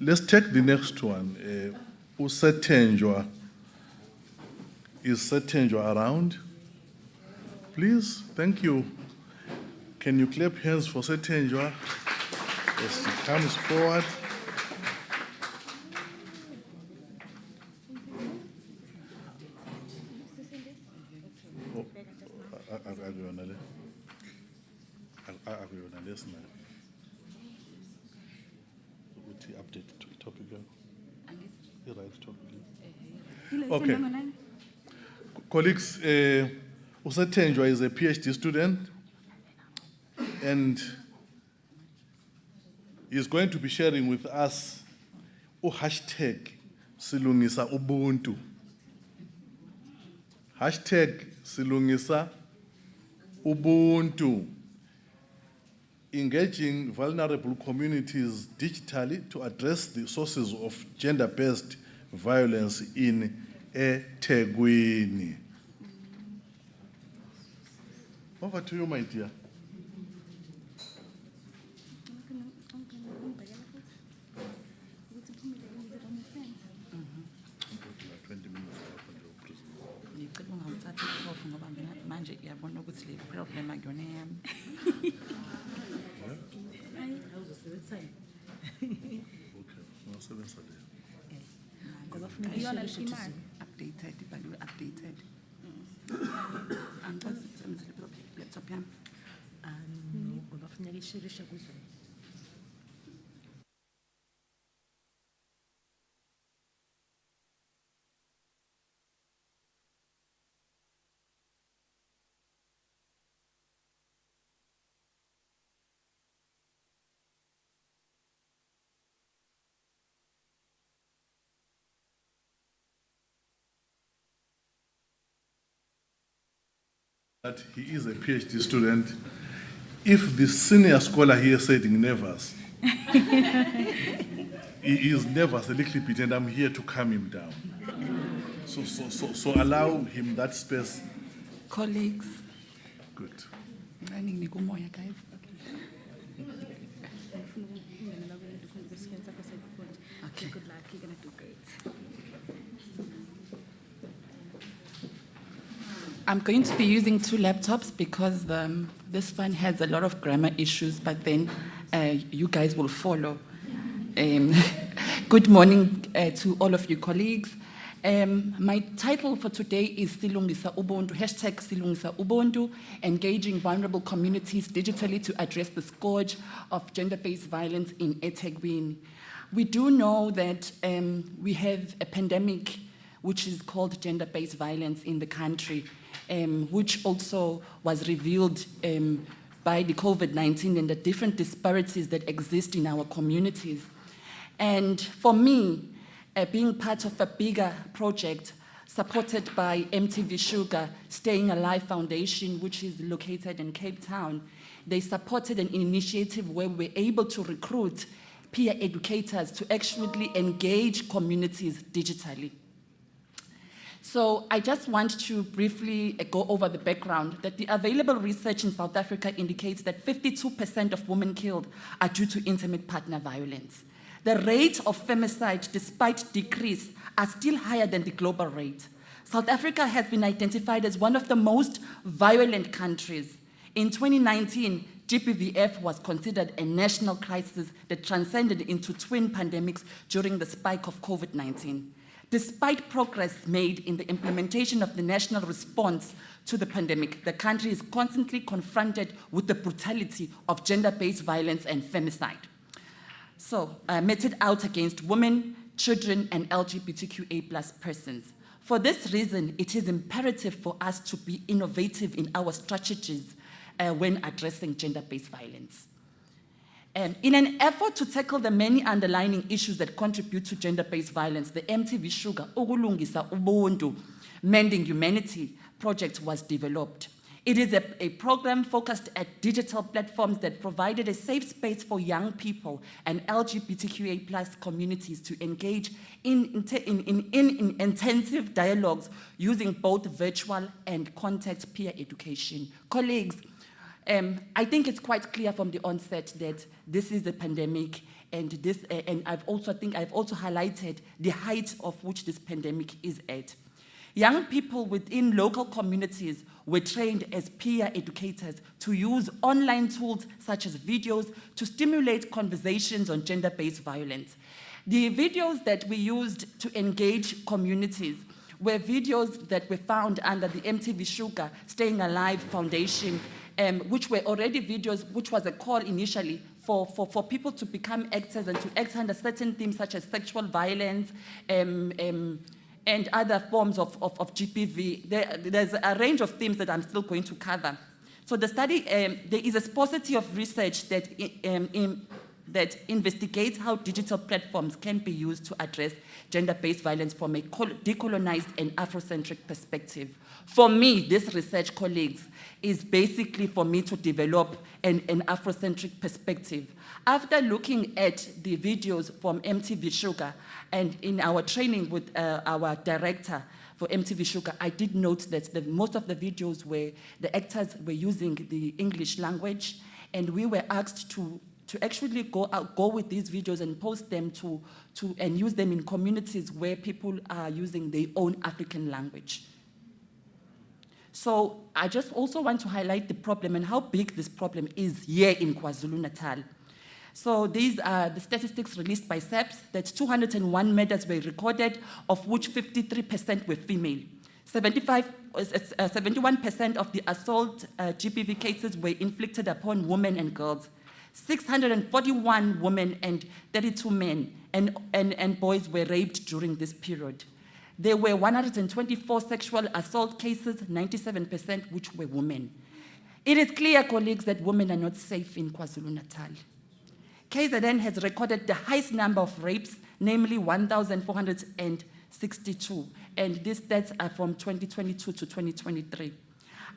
Let's take the next one. Usethenjwa. Is Sethenjwa around? Please, thank you. Can you clap hands for Sethenjwa as she comes forward? Okay. Colleagues, Usethenjwa is a PhD student and is going to be sharing with us hashtag Silungisa Ubuntu. Hashtag Silungisa Ubuntu. Engaging vulnerable communities digitally to address the sources of gender-based violence in eThekwini. Over to you, my dear. Updated. That he is a PhD student. If the senior scholar here said nervous, he is nervous a little bit, and I'm here to calm him down. So allow him that space. Colleagues. Good. Guys. Okay. Good luck. You're going to do great. I'm going to be using two laptops because this one has a lot of grammar issues, but then you guys will follow. Good morning to all of you colleagues. My title for today is Silungisa Ubuntu, hashtag Silungisa Ubuntu, engaging vulnerable communities digitally to address the scourge of gender-based violence in eThekwini. We do know that we have a pandemic which is called gender-based violence in the country, which also was revealed by the COVID-19 and the different disparities that exist in our communities. And for me, being part of a bigger project supported by MTV Sugar, Staying Alive Foundation, which is located in Cape Town, they supported an initiative where we were able to recruit peer educators to actually engage communities digitally. So I just want to briefly go over the background that the available research in South Africa indicates that 52% of women killed are due to intimate partner violence. The rate of femicide, despite decrease, are still higher than the global rate. South Africa has been identified as one of the most violent countries. In 2019, GBVF was considered a national crisis that transcended into twin pandemics during the spike of COVID-19. Despite progress made in the implementation of the national response to the pandemic, the country is constantly confronted with the brutality of gender-based violence and femicide. So, meted out against women, children, and LGBTQA+ persons. For this reason, it is imperative for us to be innovative in our strategies when addressing gender-based violence. In an effort to tackle the many underlying issues that contribute to gender-based violence, the MTV Sugar Ukulungisa Ubuntu Mending Humanity project was developed. It is a program focused at digital platforms that provided a safe space for young people and LGBTQA+ communities to engage in intensive dialogues using both virtual and contact peer education. Colleagues, I think it's quite clear from the onset that this is a pandemic, and I've also highlighted the height of which this pandemic is at. Young people within local communities were trained as peer educators to use online tools such as videos to stimulate conversations on gender-based violence. The videos that we used to engage communities were videos that were found under the MTV Sugar Staying Alive Foundation, which were already videos, which was a call initially for people to become actors and to act under certain themes such as sexual violence, and other forms of GBV. There's a range of themes that I'm still going to cover. So the study, there is a paucity of research that investigates how digital platforms can be used to address gender-based violence from a decolonized and Afrocentric perspective. For me, this research, colleagues, is basically for me to develop an Afrocentric perspective. After looking at the videos from MTV Sugar, and in our training with our director for MTV Sugar, I did note that most of the videos the actors were using the English language, and we were asked to actually go with these videos and post them and use them in communities where people are using their own African language. So I just also want to highlight the problem and how big this problem is here in KwaZulu-Natal. So these are the statistics released by SAPS, that 201 murders were recorded, of which 53% were female. 71% of the assault GBV cases were inflicted upon women and girls. 641 women and 32 men and boys were raped during this period. There were 124 sexual assault cases, 97% which were women. It is clear, colleagues, that women are not safe in KwaZulu-Natal. KZN has recorded the highest number of rapes, namely 1,462, and these stats are from 2022 to 2023.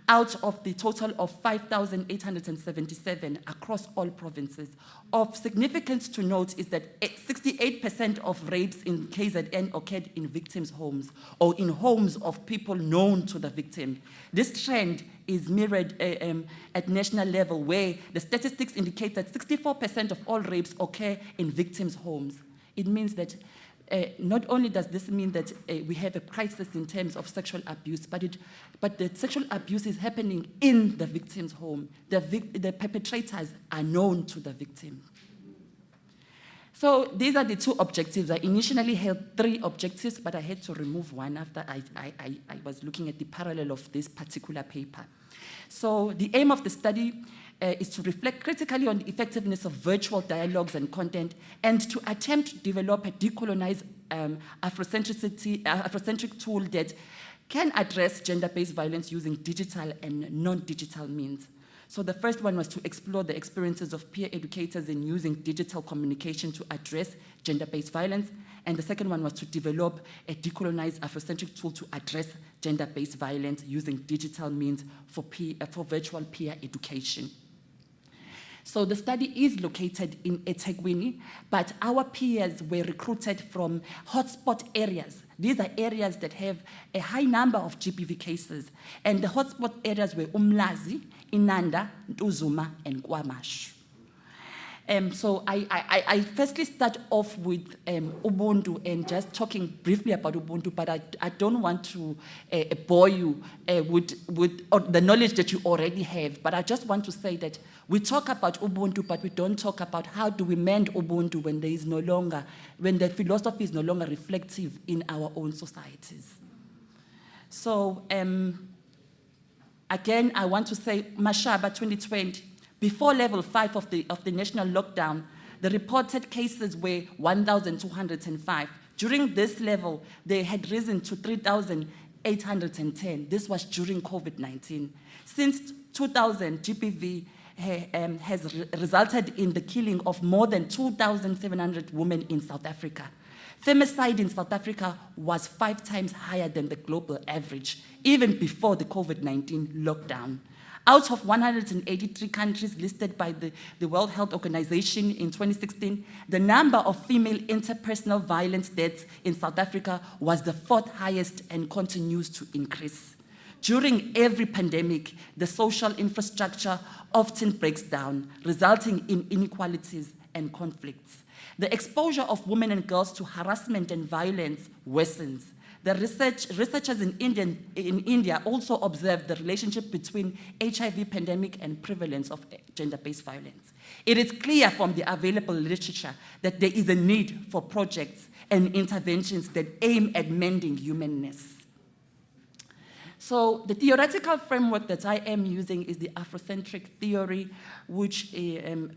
Out of the total of 5,877 across all provinces. Of significance to note is that 68% of rapes in KZN occurred in victims' homes or in homes of people known to the victim. This trend is mirrored at national level, where the statistics indicate that 64% of all rapes occur in victims' homes. It means that not only does this mean that we have a crisis in terms of sexual abuse, but the sexual abuse is happening in the victim's home. The perpetrators are known to the victim. So these are the two objectives. I initially had 3 objectives, but I had to remove one after I was looking at the parallel of this particular paper. So the aim of the study is to reflect critically on the effectiveness of virtual dialogues and content, and to attempt to develop a decolonized Afrocentric tool that can address gender-based violence using digital and non-digital means. So the first one was to explore the experiences of peer educators in using digital communication to address gender-based violence, and the second one was to develop a decolonized Afrocentric tool to address gender-based violence using digital means for virtual peer education. So the study is located in eThekwini, but our peers were recruited from hotspot areas. These are areas that have a high number of GBV cases, and the hotspot areas were Umlazi, Inanda, Ntuzuma, and KwaMashu. So I firstly start off with Ubuntu and just talking briefly about Ubuntu, but I don't want to bore you with the knowledge that you already have, but I just want to say that we talk about Ubuntu, but we don't talk about how do we mend Ubuntu when the philosophy is no longer reflective in our own societies. So again, I want to say Mashaba 2020, before level 5 of the national lockdown, the reported cases were 1,205. During this level, they had risen to 3,810. This was during COVID-19. Since 2000, GBV has resulted in the killing of more than 2,700 women in South Africa. Femicide in South Africa was 5 times higher than the global average, even before the COVID-19 lockdown. Out of 183 countries listed by the World Health Organization in 2016, the number of female interpersonal violence deaths in South Africa was the 4th highest and continues to increase. During every pandemic, the social infrastructure often breaks down, resulting in inequalities and conflicts. The exposure of women and girls to harassment and violence worsens. The researchers in India also observed the relationship between HIV pandemic and prevalence of gender-based violence. It is clear from the available literature that there is a need for projects and interventions that aim at mending humanness. So the theoretical framework that I am using is the Afrocentric theory, which I'm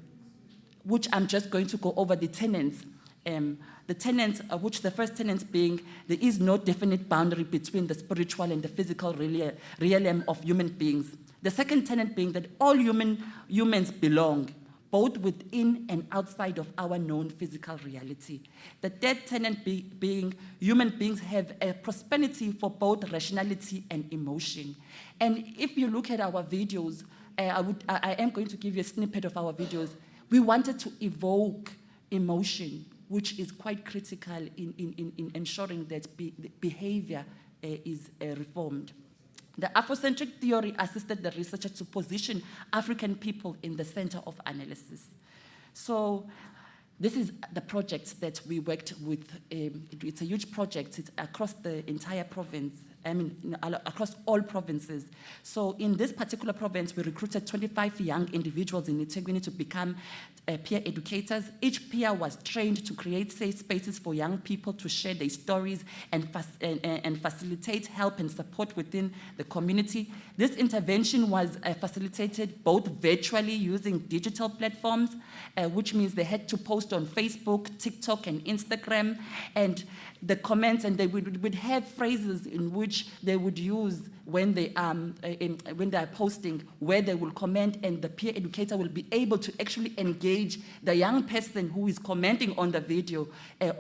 just going to go over the tenets. The tenets, which the first tenet being, there is no definite boundary between the spiritual and the physical realm of human beings. The second tenet being that all humans belong, both within and outside of our known physical reality. The third tenet being human beings have a prosperity for both rationality and emotion. And if you look at our videos, I am going to give you a snippet of our videos. We wanted to evoke emotion, which is quite critical in ensuring that behavior is reformed. The Afrocentric theory assisted the researcher to position African people in the center of analysis. So this is the project that we worked with. It's a huge project. It's across the entire province, across all provinces. So in this particular province, we recruited 25 young individuals in eThekwini to become peer educators. Each peer was trained to create safe spaces for young people to share their stories and facilitate help and support within the community. This intervention was facilitated both virtually using digital platforms, which means they had to post on Facebook, TikTok, and Instagram, and the comments, and they would have phrases in which they would use when they are posting, where they will comment, and the peer educator will be able to actually engage the young person who is commenting on the video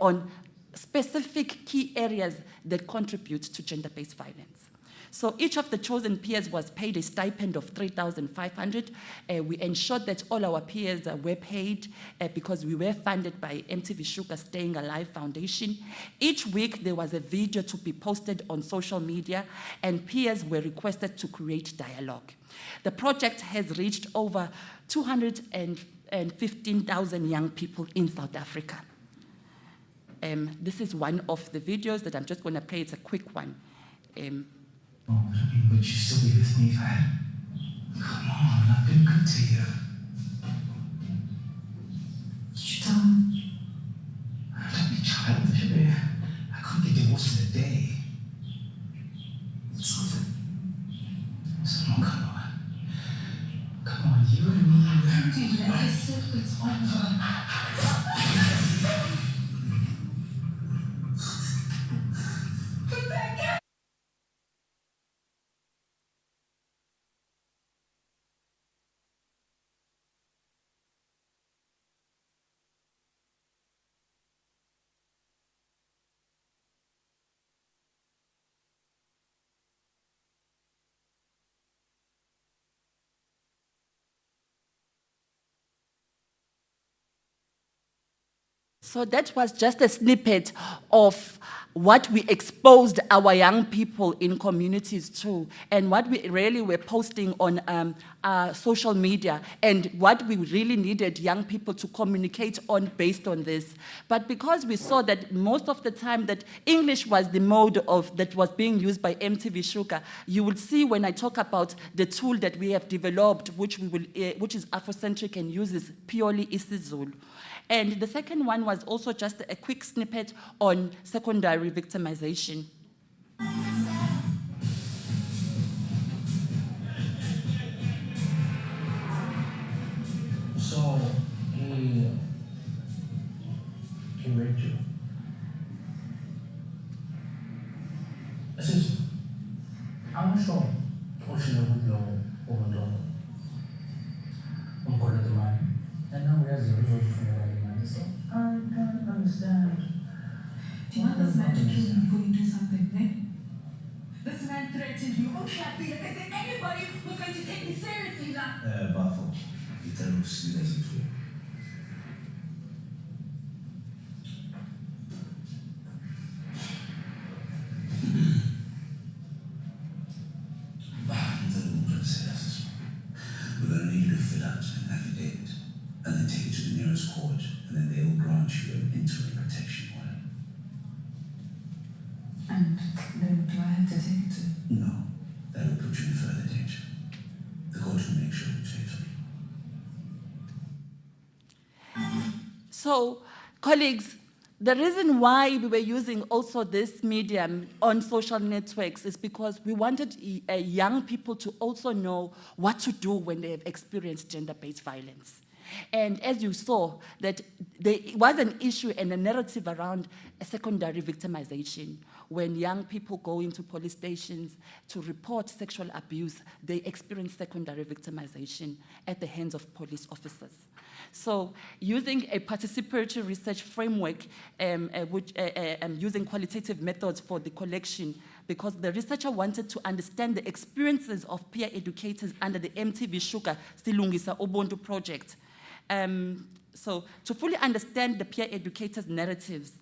on specific key areas that contribute to gender-based violence. So each of the chosen peers was paid a stipend of 3,500. We ensured that all our peers were paid because we were funded by MTV Shuga Staying Alive Foundation. Each week there was a video to be posted on social media, and peers were requested to create dialogue. The project has reached over 215,000 young people in South Africa. This is one of the videos that I'm just going to play. It's a quick one. But you still be with me, Fad? Come on, I've been good to you. Did you tell him? Don't be childish, babe. I couldn't get divorced in a day. Something. Someone, come on. Come on, you and me. Dude, I said it's over. So that was just a snippet of what we exposed our young people in communities to, and what we really were posting on social media, and what we really needed young people to communicate on based on this. But because we saw that most of the time that English was the mode that was being used by MTV Shuga, you will see when I talk about the tool that we have developed, which is Afrocentric and uses purely isiZulu. And the second one was also just a quick snippet on secondary victimization. So, he raped you. Sis, I'm sure what you know with your woman daughter. I'm calling the man. And now we have the result from your right man. So I can't understand. Do you want this man to kill you before you do something, eh? This man threatened you. Okay, I feel like I said anybody was going to take me seriously now. Bafo, you tell him to see that you feel. appearance court, and then they will grant you an interim protection order. And then do I have to take it to? No, that will put you in further danger. The court will make sure it's safe. So, colleagues, the reason why we were using also this medium on social networks is because we wanted young people to also know what to do when they have experienced gender-based violence. And as you saw, that there was an issue and a narrative around a secondary victimization. When young people go into police stations to report sexual abuse, they experience secondary victimization at the hands of police officers. So using a participatory research framework, using qualitative methods for the collection, because the researcher wanted to understand the experiences of peer educators under the MTV Sugar Silungisa Ubuntu project. So to fully understand the peer educators' narratives,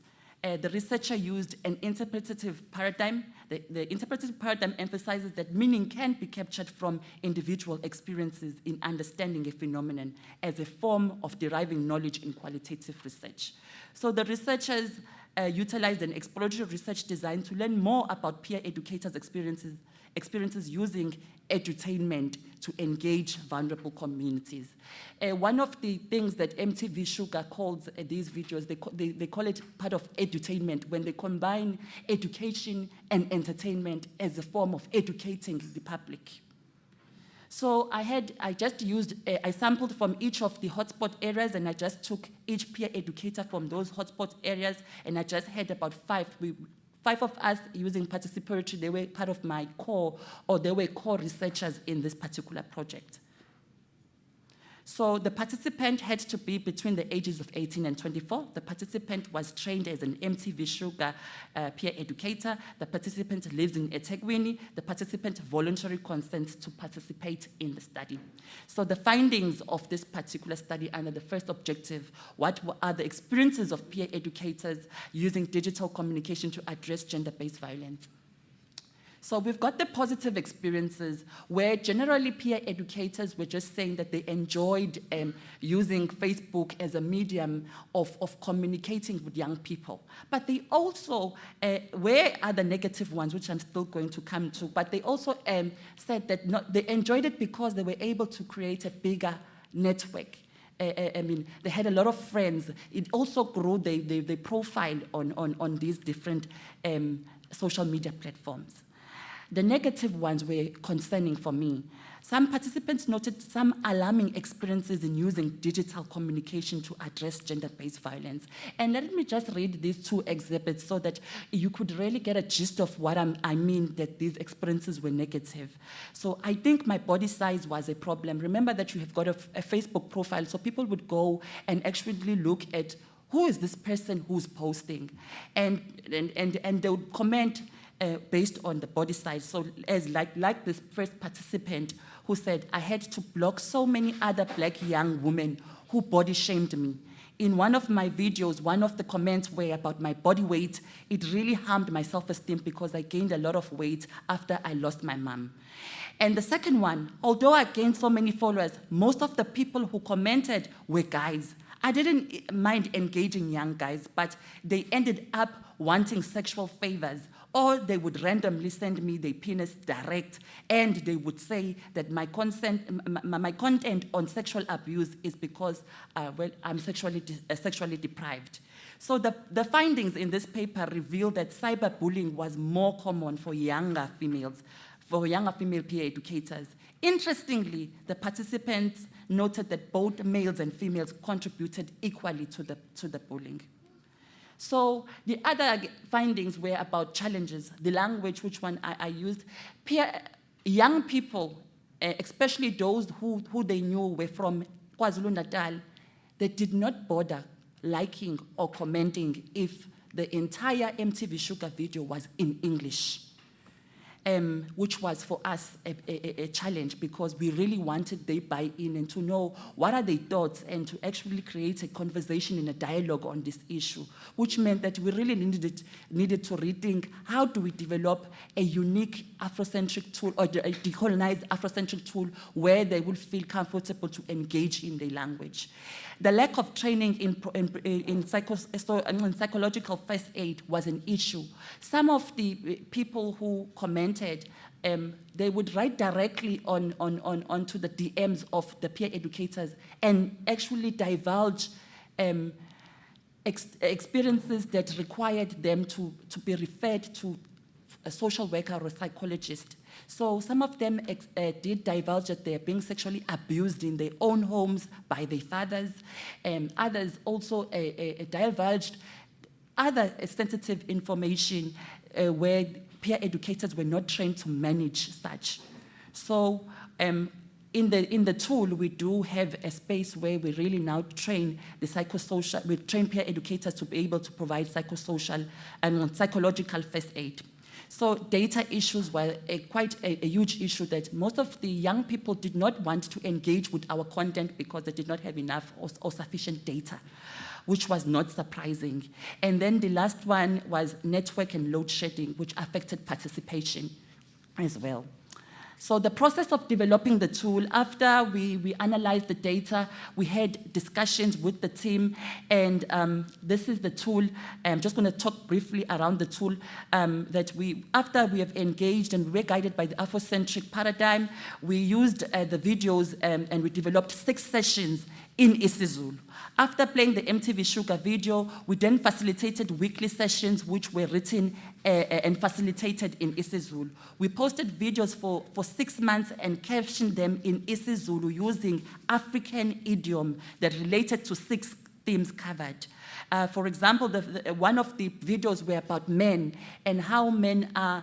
the researcher used an interpretative paradigm. The interpretative paradigm emphasizes that meaning can be captured from individual experiences in understanding a phenomenon as a form of deriving knowledge in qualitative research. So the researchers utilized an exploratory research design to learn more about peer educators' experiences using edutainment to engage vulnerable communities. One of the things that MTV Sugar calls these videos, they call it part of edutainment, when they combine education and entertainment as a form of educating the public. So I sampled from each of the hotspot areas, and I just took each peer educator from those hotspot areas, and I just had about five of us using participatory. They were part of my core, or they were core researchers in this particular project. So the participant had to be between the ages of 18 and 24. The participant was trained as an MTV Sugar peer educator. The participant lives in eThekwini. The participant voluntarily consents to participate in the study. So the findings of this particular study under the first objective, what are the experiences of peer educators using digital communication to address gender-based violence? So we've got the positive experiences where generally peer educators were just saying that they enjoyed using Facebook as a medium of communicating with young people. But they also, where are the negative ones, which I'm still going to come to, but they also said that they enjoyed it because they were able to create a bigger network. I mean, they had a lot of friends. It also grew their profile on these different social media platforms. The negative ones were concerning for me. Some participants noted some alarming experiences in using digital communication to address gender-based violence. And let me just read these two exhibits so that you could really get a gist of what I mean that these experiences were negative. So I think my body size was a problem. Remember that you have got a Facebook profile, so people would go and actually look at who is this person who's posting, and they would comment based on the body size. So as like this first participant who said, I had to block so many other black young women who body shamed me. In one of my videos, one of the comments were about my body weight. It really harmed my self-esteem because I gained a lot of weight after I lost my mom. And the second one, although I gained so many followers, most of the people who commented were guys. I didn't mind engaging young guys, but they ended up wanting sexual favors, or they would randomly send me their penis direct, and they would say that my content on sexual abuse is because, I'm sexually deprived. So the findings in this paper reveal that cyberbullying was more common for younger female peer educators. Interestingly, the participants noted that both males and females contributed equally to the bullying. So the other findings were about challenges, the language, which one I used. Young people, especially those who they knew were from KwaZulu-Natal, they did not bother liking or commenting if the entire MTV Sugar video was in English. Which was for us a challenge because we really wanted their buy-in and to know what are their thoughts and to actually create a conversation and a dialogue on this issue, which meant that we really needed to rethink how do we develop a unique Afrocentric tool or a decolonized Afrocentric tool where they will feel comfortable to engage in their language. The lack of training in psychological first aid was an issue. Some of the people who commented, they would write directly onto the DMs of the peer educators and actually divulge experiences that required them to be referred to a social worker or a psychologist. So some of them did divulge that they're being sexually abused in their own homes by their fathers. Others also divulged other sensitive information where peer educators were not trained to manage such. So in the tool, we do have a space where we really now train the psychosocial, we train peer educators to be able to provide psychosocial and psychological first aid. So data issues were quite a huge issue that most of the young people did not want to engage with our content because they did not have enough or sufficient data, which was not surprising. And then the last one was network and load shedding, which affected participation as well. So the process of developing the tool, after we analyzed the data, we had discussions with the team, and this is the tool. I'm just going to talk briefly around the tool that after we have engaged and we were guided by the Afrocentric paradigm, we used the videos and we developed 6 sessions in isiZulu. After playing the MTV Sugar video, we then facilitated weekly sessions which were written and facilitated in isiZulu. We posted videos for 6 months and captioned them in isiZulu using African idiom that related to 6 themes covered. For example, one of the videos were about men and how men are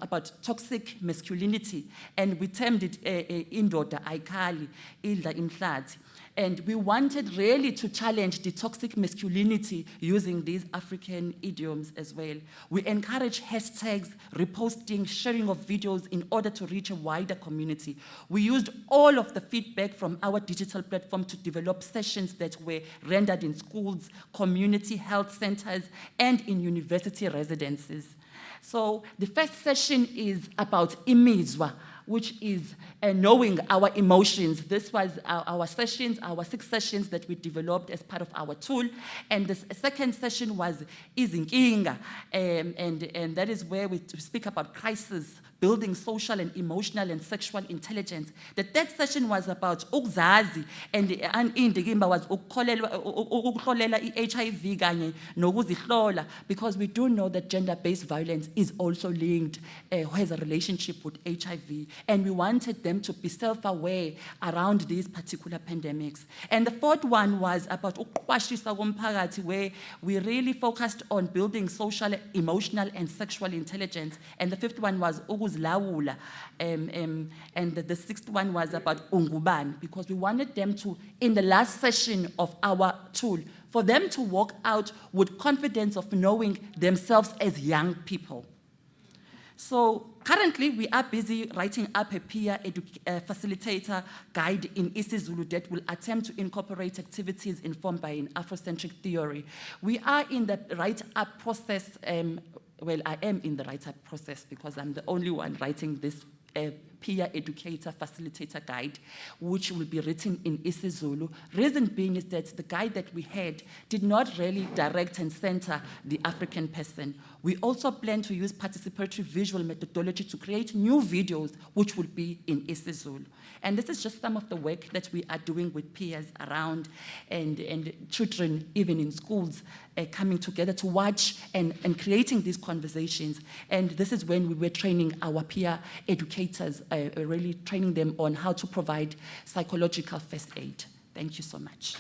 about toxic masculinity, and we termed it indoda aikali, idla imhlathi. And we wanted really to challenge the toxic masculinity using these African idioms as well. We encourage hashtags, reposting, sharing of videos in order to reach a wider community. We used all of the feedback from our digital platform to develop sessions that were rendered in schools, community health centers, and in university residences. So the first session is about imizwa, which is knowing our emotions. This was our sessions, our 6 sessions that we developed as part of our tool. And the second session was izinkinga, and that is where we speak about crisis, building social and emotional and sexual intelligence. The third session was about ukzazi, and indikimba was ukukholela i-HIV kanye nokuzihlola, because we do know that gender-based violence is also linked, has a relationship with HIV, and we wanted them to be self-aware around these particular pandemics. And the fourth one was about ukuqwashisa komphakathi, where we really focused on building social, emotional, and sexual intelligence. And the fifth one was ukuzilawula, and the sixth one was about ungubani, because we wanted them to, in the last session of our tool, for them to walk out with confidence of knowing themselves as young people. So currently, we are busy writing up a peer facilitator guide in isiZulu that will attempt to incorporate activities informed by an Afrocentric theory. We are in the write-up process. Well, I am in the write-up process because I'm the only one writing this peer educator facilitator guide, which will be written in isiZulu. Reason being is that the guide that we had did not really direct and center the African person. We also plan to use participatory visual methodology to create new videos which will be in isiZulu. And this is just some of the work that we are doing with peers around, and children, even in schools, coming together to watch and creating these conversations. And this is when we were training our peer educators, really training them on how to provide psychological first aid. Thank you so much.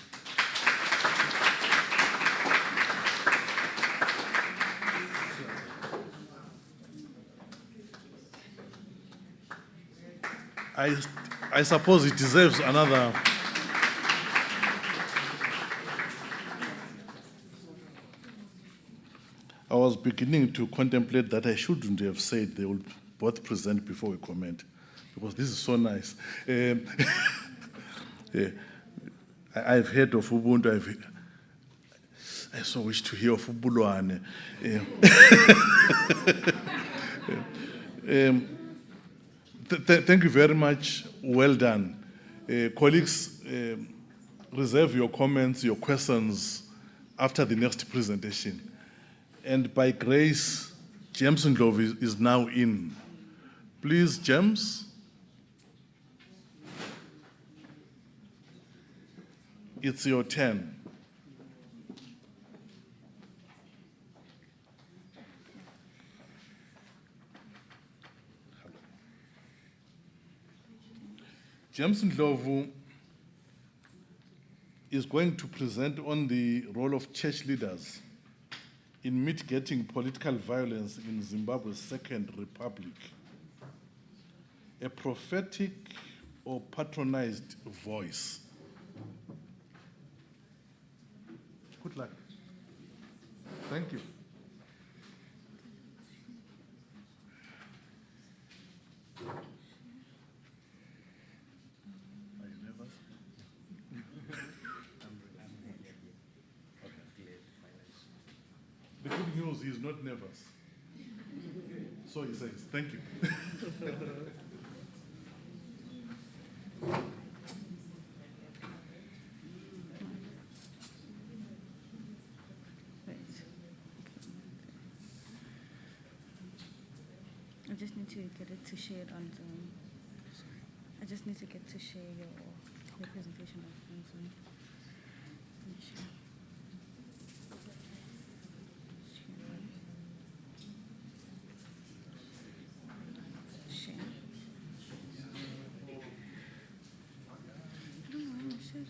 I suppose it deserves another. I was beginning to contemplate that I shouldn't have said they will both present before we comment, because this is so nice. Yeah, I've heard of Ubuntu. I so wish to hear of Ubulwane. Thank you very much. Well done. Colleagues, reserve your comments, your questions after the next presentation. And by grace, James Ndlovu is now in. Please, James. It's your turn. James Ndlovu is going to present on the role of church leaders in mitigating political violence in Zimbabwe's Second Republic. A prophetic or patronized voice. Good luck. Thank you. Are you nervous? The good news, he's not nervous. So he says, thank you. I just need to get it to share it on Zoom. I just need to get to share your presentation on Zoom. Let me share. Share. I don't know how to share.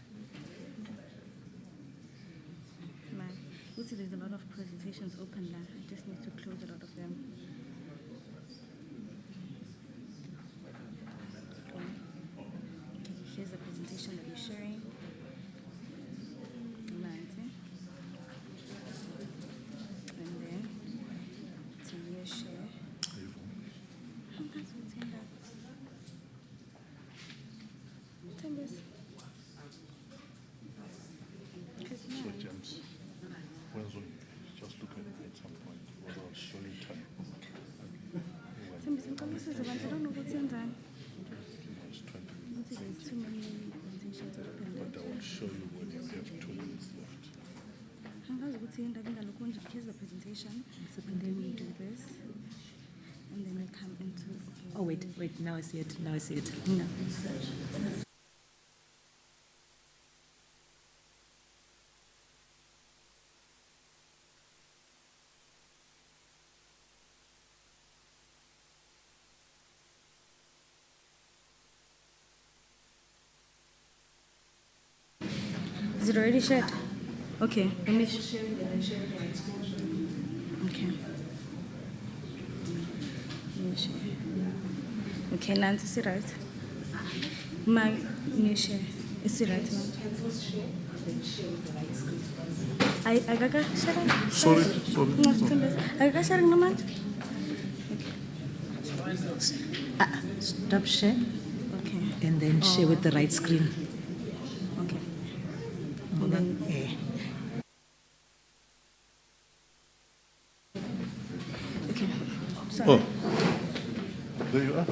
Man, also there's a lot of presentations open now. I just need to close a lot of them. Here's the presentation that you're sharing. 90. And then to your share. How does it turn that? Turn this. So James, Wenzo, just look at some point, whether I'll show you time. I don't know what's in there. It's 20 minutes. There's too many presentations open. But I will show you when you have 2 minutes left. Here's the presentation. So and then we do this. And then we come into. Oh, wait, now I see it. No. Is it already shared? Okay, let me share it and share it. Okay. Let me share. Okay, Nancy, is it right? My new share. Is it right, ma'am? I got sharing. Sorry. I got sharing, no, ma'am? Stop share Okay. and then share with the right screen. Okay. And then, okay. Sorry. Oh, there you are.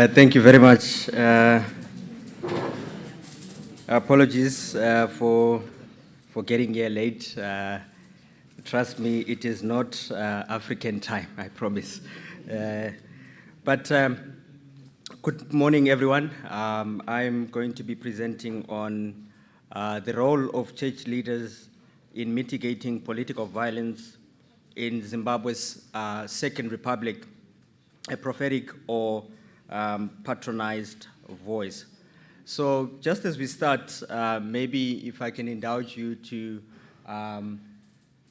Thank you very much. Apologies for getting here late. Trust me, it is not African time, I promise. But good morning, everyone. I'm going to be presenting on the role of church leaders in mitigating political violence in Zimbabwe's Second Republic, a prophetic or patronized voice. So just as we start, maybe if I can indulge you to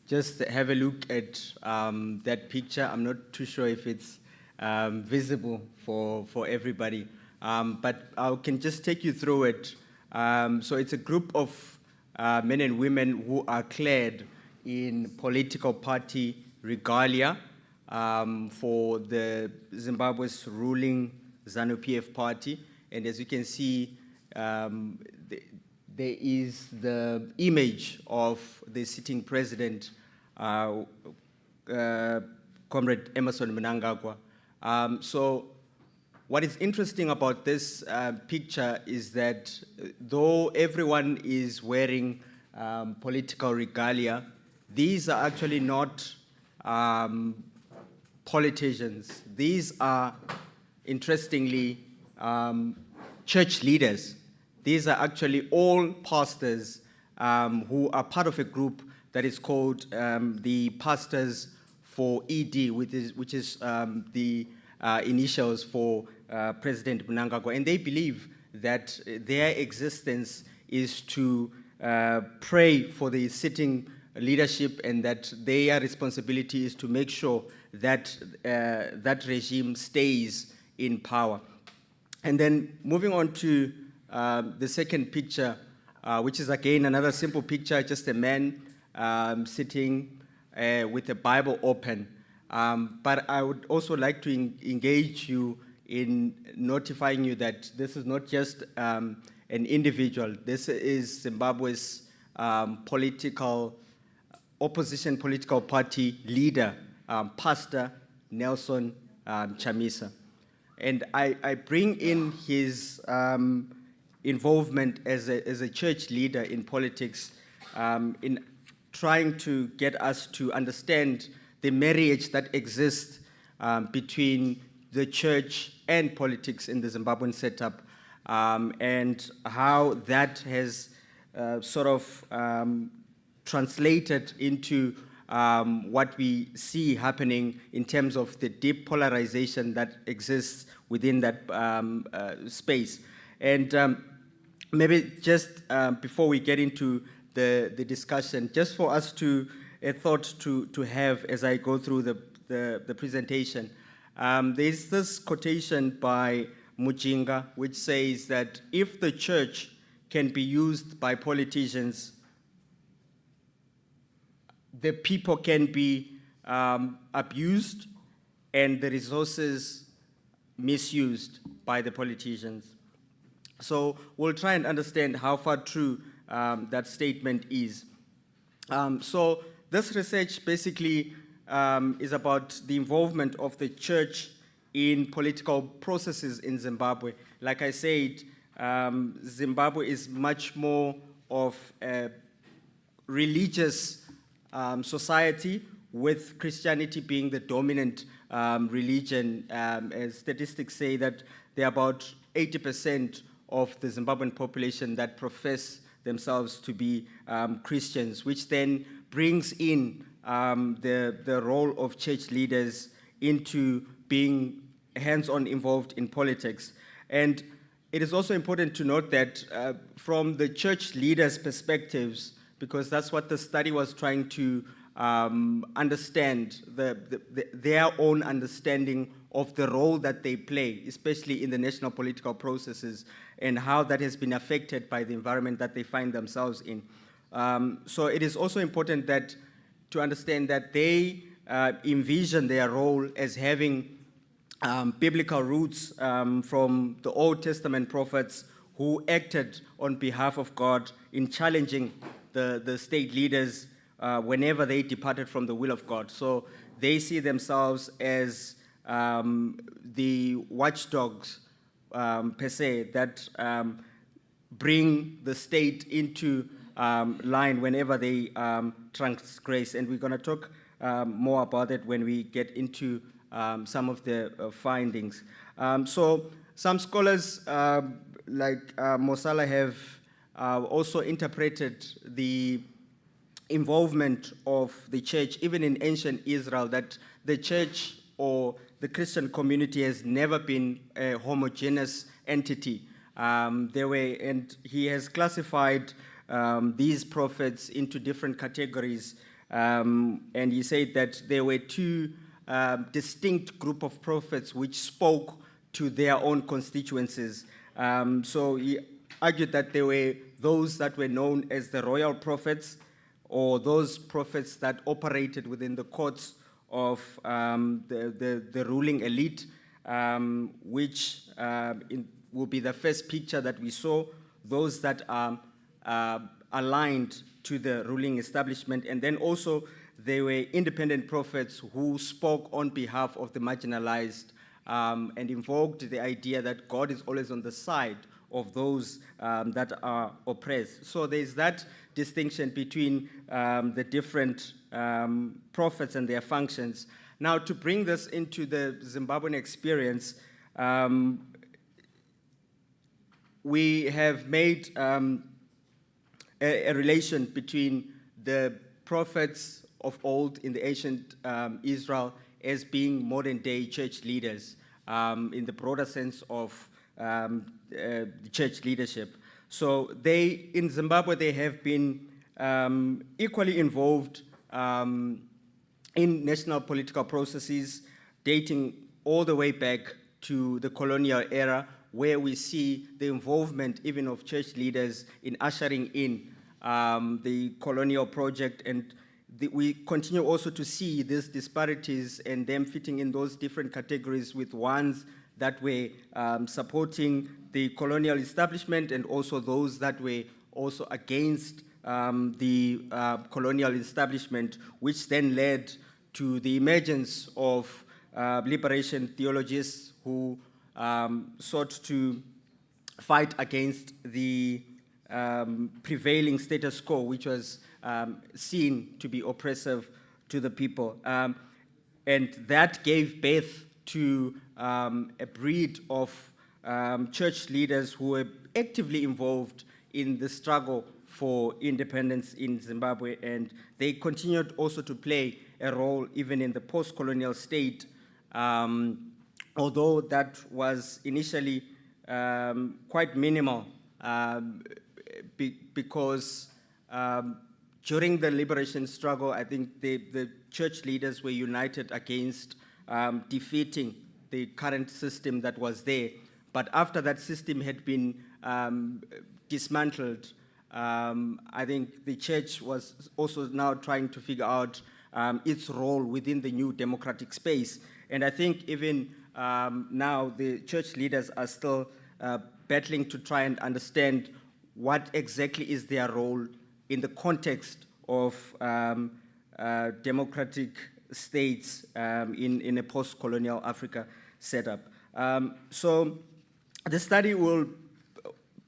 just have a look at that picture. I'm not too sure if it's visible for everybody, but I can just take you through it. So it's a group of men and women who are clad in political party regalia for the Zimbabwe's ruling ZANU-PF party. And as you can see, there is the image of the sitting president, Comrade Emmerson Mnangagwa. So what is interesting about this picture is that though everyone is wearing political regalia, these are actually not politicians. These are, interestingly, church leaders. These are actually all pastors who are part of a group that is called the Pastors for ED, which is the initials for President Mnangagwa. And they believe that their existence is to pray for the sitting leadership, and that their responsibility is to make sure that that regime stays in power. And then moving on to the second picture, which is again another simple picture, just a man sitting with a Bible open. But I would also like to engage you in notifying you that this is not just an individual. This is Zimbabwe's opposition political party leader, Pastor Nelson Chamisa. And I bring in his involvement as a church leader in politics in trying to get us to understand the marriage that exists between the church and politics in the Zimbabwean setup, and how that has sort of translated into what we see happening in terms of the deep polarization that exists within that space. And maybe just before we get into the discussion, just for us to, a thought to have as I go through the presentation, there's this quotation by Mujinga which says that if the church can be used by politicians, the people can be abused and the resources misused by the politicians. So we'll try and understand how far true that statement is. So this research basically is about the involvement of the church in political processes in Zimbabwe. Like I said, Zimbabwe is much more of a religious society, with Christianity being the dominant religion. As statistics say that there are about 80% of the Zimbabwean population that profess themselves to be Christians, which then brings in the role of church leaders into being hands-on involved in politics. And it is also important to note that from the church leaders' perspectives, because that's what the study was trying to understand, their own understanding of the role that they play, especially in the national political processes, and how that has been affected by the environment that they find themselves in. So it is also important that to understand that they envision their role as having biblical roots from the Old Testament prophets who acted on behalf of God in challenging the state leaders whenever they departed from the will of God. So they see themselves as the watchdogs per se that bring the state into line whenever they transgress. And we're going to talk more about it when we get into some of the findings. So some scholars like Mosala have also interpreted the involvement of the church, even in ancient Israel, that the church or the Christian community has never been a homogeneous entity. And he has classified these prophets into different categories. And he said that there were two distinct group of prophets which spoke to their own constituencies. So he argued that there were those that were known as the royal prophets, or those prophets that operated within the courts of the ruling elite, which will be the first picture that we saw, those that are aligned to the ruling establishment. And then also there were independent prophets who spoke on behalf of the marginalized and invoked the idea that God is always on the side of those that are oppressed. So there's that distinction between the different prophets and their functions. Now, to bring this into the Zimbabwean experience, we have made a relation between the prophets of old in the ancient Israel as being modern-day church leaders in the broader sense of the church leadership. So in Zimbabwe, they have been equally involved in national political processes dating all the way back to the colonial era, where we see the involvement even of church leaders in ushering in the colonial project. And we continue also to see these disparities and them fitting in those different categories with ones that were supporting the colonial establishment and also those that were also against the colonial establishment, which then led to the emergence of liberation theologists who sought to fight against the prevailing status quo, which was seen to be oppressive to the people. And that gave birth to a breed of church leaders who were actively involved in the struggle for independence in Zimbabwe, and they continued also to play a role even in the post-colonial state, although that was initially quite minimal because during the liberation struggle, I think the church leaders were united against defeating the current system that was there. But after that system had been dismantled, I think the church was also now trying to figure out its role within the new democratic space. And I think even now the church leaders are still battling to try and understand what exactly is their role in the context of democratic states in a post-colonial Africa setup. So the study will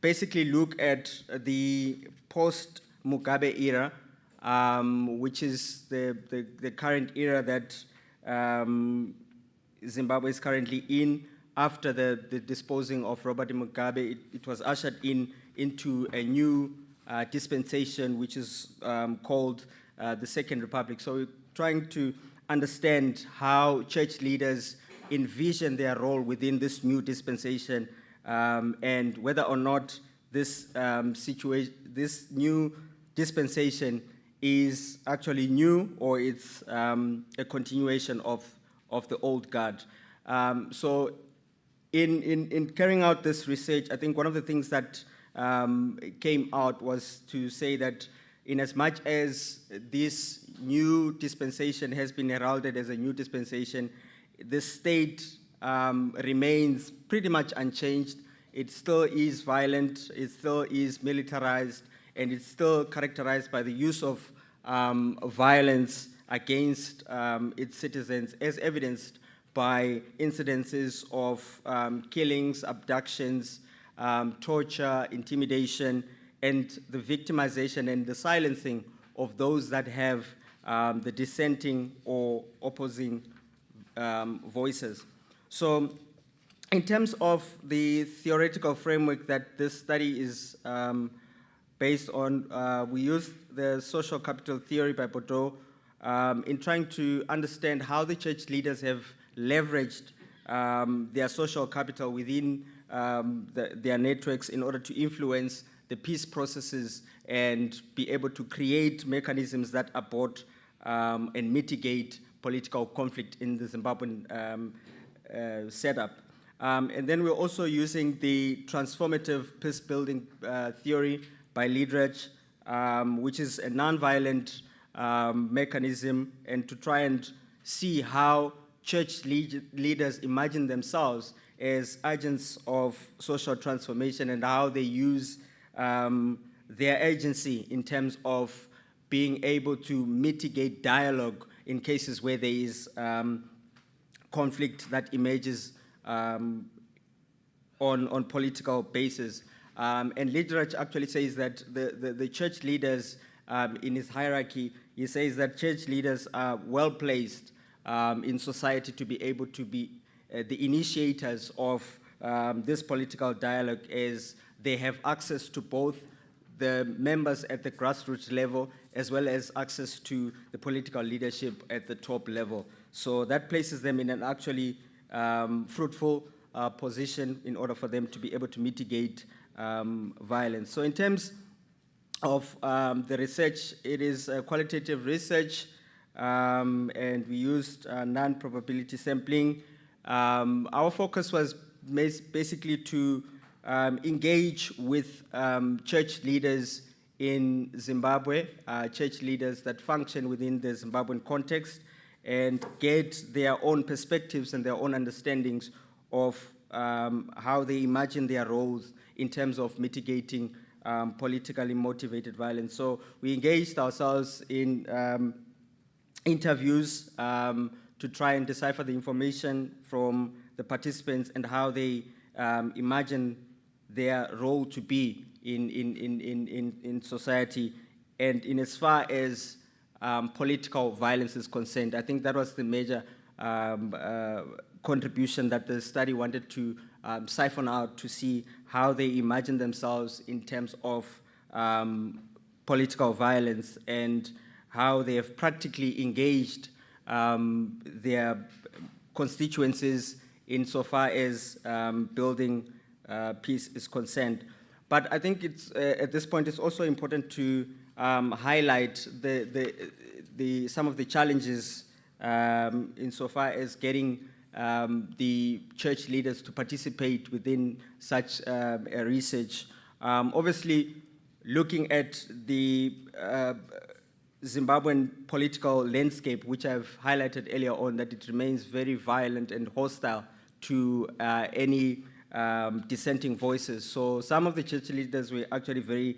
basically look at the post-Mugabe era, which is the current era that Zimbabwe is currently in. After the disposing of Robert Mugabe, it was ushered into a new dispensation, which is called the Second Republic. So we're trying to understand how church leaders envision their role within this new dispensation, and whether or not this this new dispensation is actually new or it's a continuation of the old guard. So in carrying out this research, I think one of the things that came out was to say that in as much as this new dispensation has been heralded as a new dispensation, the state remains pretty much unchanged. It still is violent, it still is militarized, and it's still characterized by the use of violence against its citizens, as evidenced by incidences of killings, abductions, torture, intimidation, and the victimization and the silencing of those that have the dissenting or opposing voices. So in terms of the theoretical framework that this study is based on, we used the social capital theory by Bordeaux in trying to understand how the church leaders have leveraged their social capital within their networks in order to influence the peace processes and be able to create mechanisms that abort and mitigate political conflict in the Zimbabwean setup. And then we're also using the transformative peace-building theory by Liedrich, which is a nonviolent mechanism, and to try and see how church leaders imagine themselves as agents of social transformation and how they use their agency in terms of being able to mitigate dialogue in cases where there is conflict that emerges on political basis. And literature actually says that the church leaders in his hierarchy, he says that church leaders are well placed in society to be able to be the initiators of this political dialogue, as they have access to both the members at the grassroots level as well as access to the political leadership at the top level. So that places them in an actually fruitful position in order for them to be able to mitigate violence. So in terms of the research, it is qualitative research, and we used non-probability sampling. Our focus was basically to engage with church leaders in Zimbabwe, church leaders that function within the Zimbabwean context, and get their own perspectives and their own understandings of how they imagine their roles in terms of mitigating politically motivated violence. So we engaged ourselves in interviews to try and decipher the information from the participants and how they imagine their role to be in society, and in as far as political violence is concerned. I think that was the major contribution that the study wanted to siphon out, to see how they imagine themselves in terms of political violence and how they have practically engaged their constituencies insofar as building peace is concerned. But I think it's at this point it's also important to highlight some of the challenges insofar as getting the church leaders to participate within such a research. Obviously, looking at the Zimbabwean political landscape, which I've highlighted earlier on, that it remains very violent and hostile to any dissenting voices. So some of the church leaders were actually very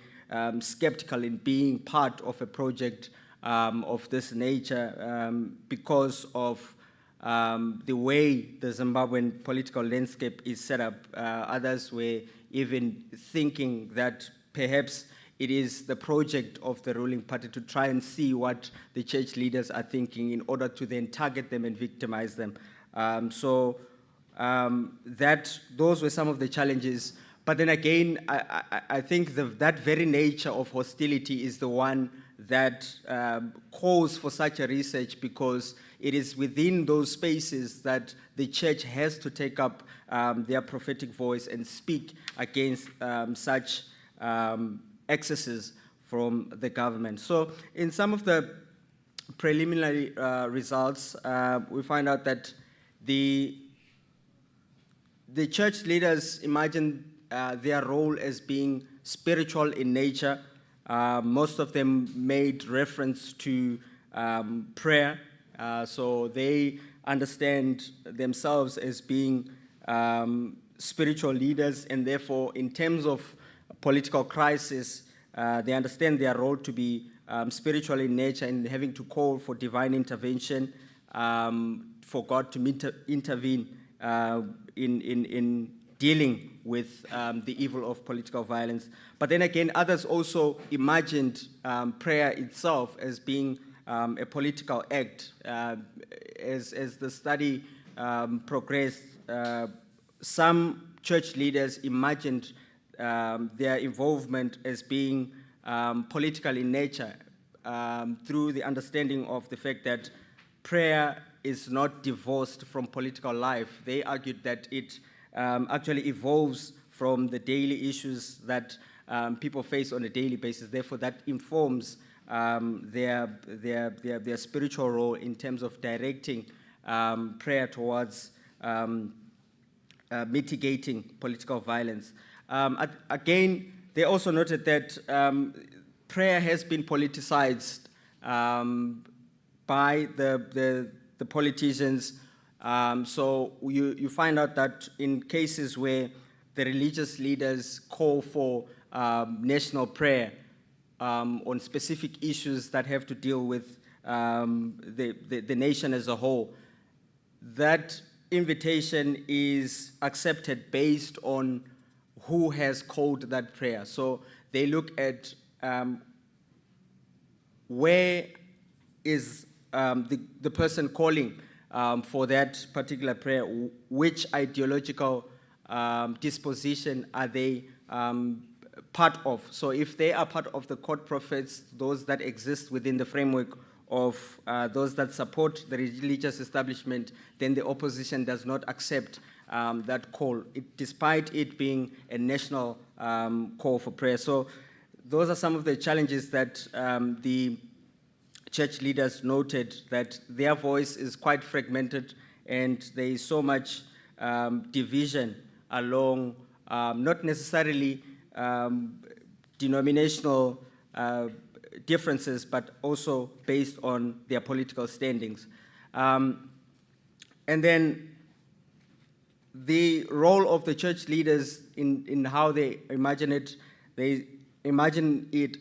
skeptical in being part of a project of this nature because of the way the Zimbabwean political landscape is set up. Others were even thinking that perhaps it is the project of the ruling party to try and see what the church leaders are thinking in order to then target them and victimize them. Those were some of the challenges. But then again, I think that very nature of hostility is the one that calls for such a research, because it is within those spaces that the church has to take up their prophetic voice and speak against such excesses from the government. So in some of the preliminary results, we find out that the church leaders imagine their role as being spiritual in nature. Most of them made reference to prayer, so they understand themselves as being spiritual leaders, and therefore, in terms of political crisis, they understand their role to be spiritual in nature and having to call for divine intervention, for God to intervene in dealing with the evil of political violence. But then again, others also imagined prayer itself as being a political act. As the study progressed, some church leaders imagined their involvement as being political in nature, through the understanding of the fact that prayer is not divorced from political life. They argued that it actually evolves from the daily issues that people face on a daily basis. Therefore, that informs their spiritual role in terms of directing prayer towards mitigating political violence. Again, they also noted that prayer has been politicized by the politicians. So you find out that in cases where the religious leaders call for national prayer on specific issues that have to deal with the nation as a whole, that invitation is accepted based on who has called that prayer. So they look at where is the person calling for that particular prayer, which ideological disposition are they part of. So if they are part of the court prophets, those that exist within the framework of those that support the religious establishment, then the opposition does not accept that call, despite it being a national call for prayer. So those are some of the challenges that the church leaders noted, that their voice is quite fragmented and there is so much division along not necessarily denominational differences, but also based on their political standings. And then the role of the church leaders in how they imagine it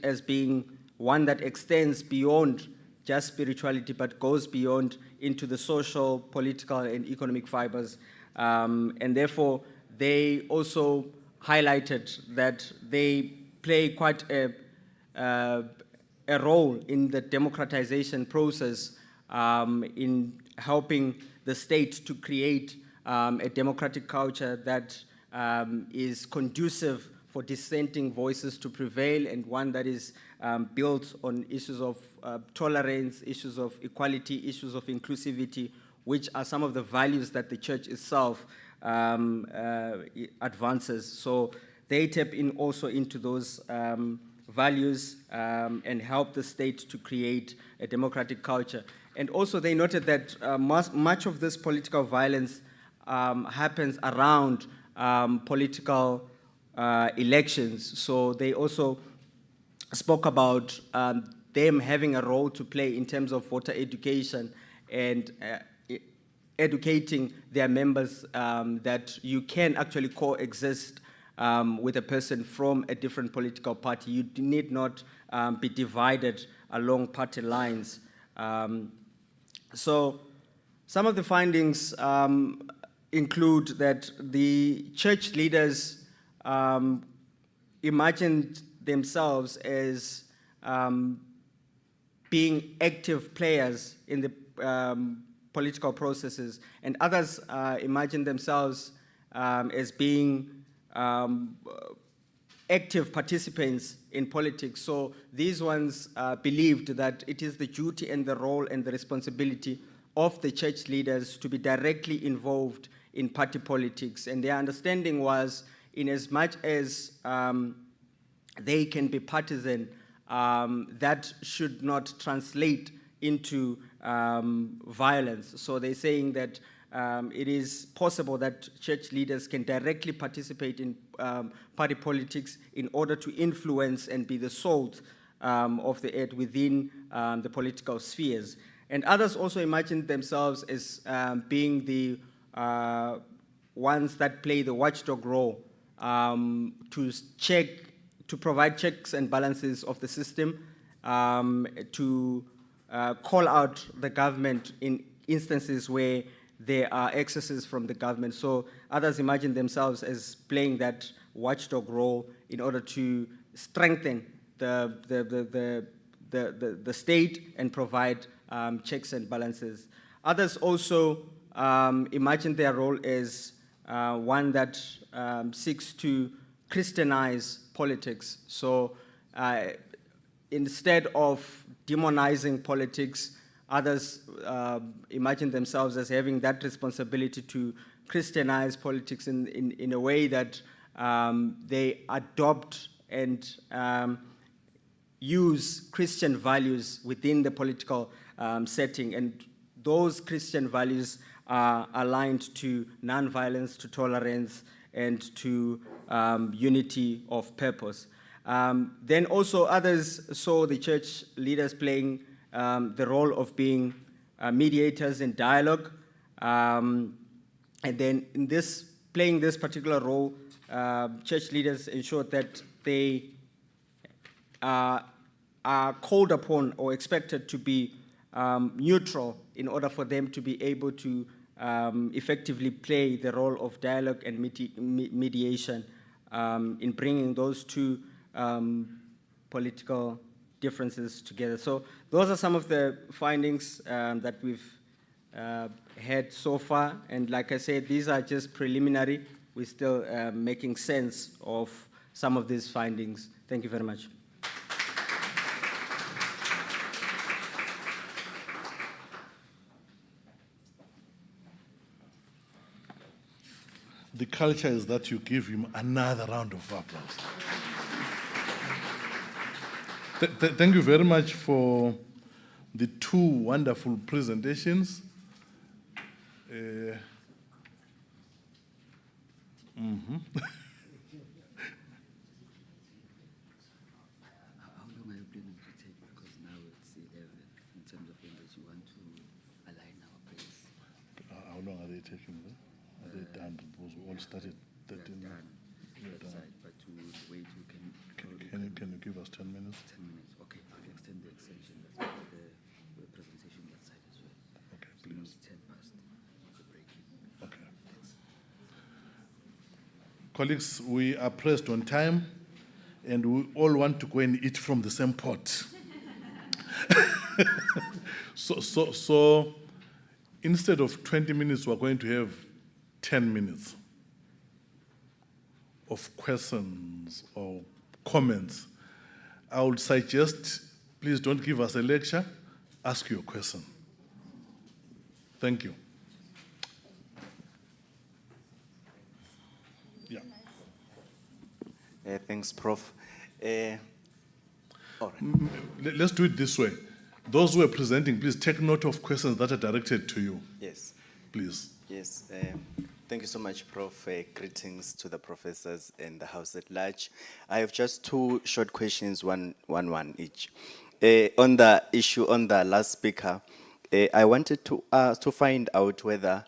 as being one that extends beyond just spirituality, but goes beyond into the social, political, and economic fibers. And therefore, they also highlighted that they play quite a role in the democratization process in helping the state to create a democratic culture that is conducive for dissenting voices to prevail, and one that is built on issues of tolerance, issues of equality, issues of inclusivity, which are some of the values that the church itself advances. So they tap in also into those values and help the state to create a democratic culture. And also they noted that much of this political violence happens around political elections. So they also spoke about them having a role to play in terms of voter education and educating their members that you can actually coexist with a person from a different political party. You need not be divided along party lines. So some of the findings include that the church leaders imagined themselves as being active players in the political processes, and others imagine themselves as being active participants in politics. So these ones believed that it is the duty and the role and the responsibility of the church leaders to be directly involved in party politics. And their understanding was, in as much as they can be partisan, that should not translate into violence. So they're saying that it is possible that church leaders can directly participate in party politics in order to influence and be the salt of the earth within the political spheres. And others also imagine themselves as being the ones that play the watchdog role to provide checks and balances of the system, to call out the government in instances where there are excesses from the government. So others imagine themselves as playing that watchdog role in order to strengthen the state and provide checks and balances. Others also imagine their role as one that seeks to Christianize politics. So instead of demonizing politics, others imagine themselves as having that responsibility to Christianize politics in a way that they adopt and use Christian values within the political setting. And those Christian values are aligned to nonviolence, to tolerance, and to unity of purpose. Then also others saw the church leaders playing the role of being mediators in dialogue. And then in this, playing this particular role, church leaders ensured that they are called upon or expected to be neutral in order for them to be able to effectively play the role of dialogue and mediation in bringing those two political differences together. So those are some of the findings that we've had so far. And like I said, these are just preliminary. We're still making sense of some of these findings. Thank you very much. The culture is that you give him another round of applause. Thank you very much for the two wonderful presentations. How long are you planning to take? Because now it's 11 in terms of English. You want to align our pace. How long are they taking? Are they done? Those who all started 13 minutes. That side, but to wait, you can. Can you give us 10 minutes? 10 minutes. Okay, I'll extend the extension. That's the presentation that side as well. Okay, So please. 10 past the break. Okay. Colleagues, we are pressed on time, and we all want to go and eat from the same pot. So instead of 20 minutes, we're going to have 10 minutes of questions or comments. I would suggest, please don't give us a lecture, ask your question. Thank you. Yeah. Thanks, Prof. All right. Let's do it this way. Those who are presenting, please take note of questions that are directed to you. Yes. Please. Yes. Thank you so much, Prof. Greetings to the professors and the House at large. I have just two short questions, one each. On the issue on the last speaker, I wanted to find out whether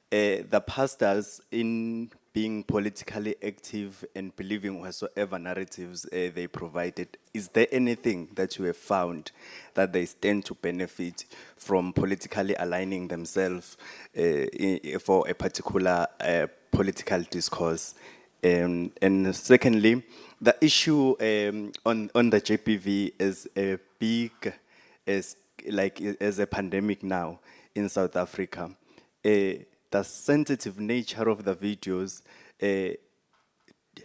the pastors, in being politically active and believing whatsoever narratives they provided, is there anything that you have found that they stand to benefit from politically aligning themselves for a particular political discourse? And secondly, the issue on the JPV is a big, as a pandemic now in South Africa. The sensitive nature of the videos,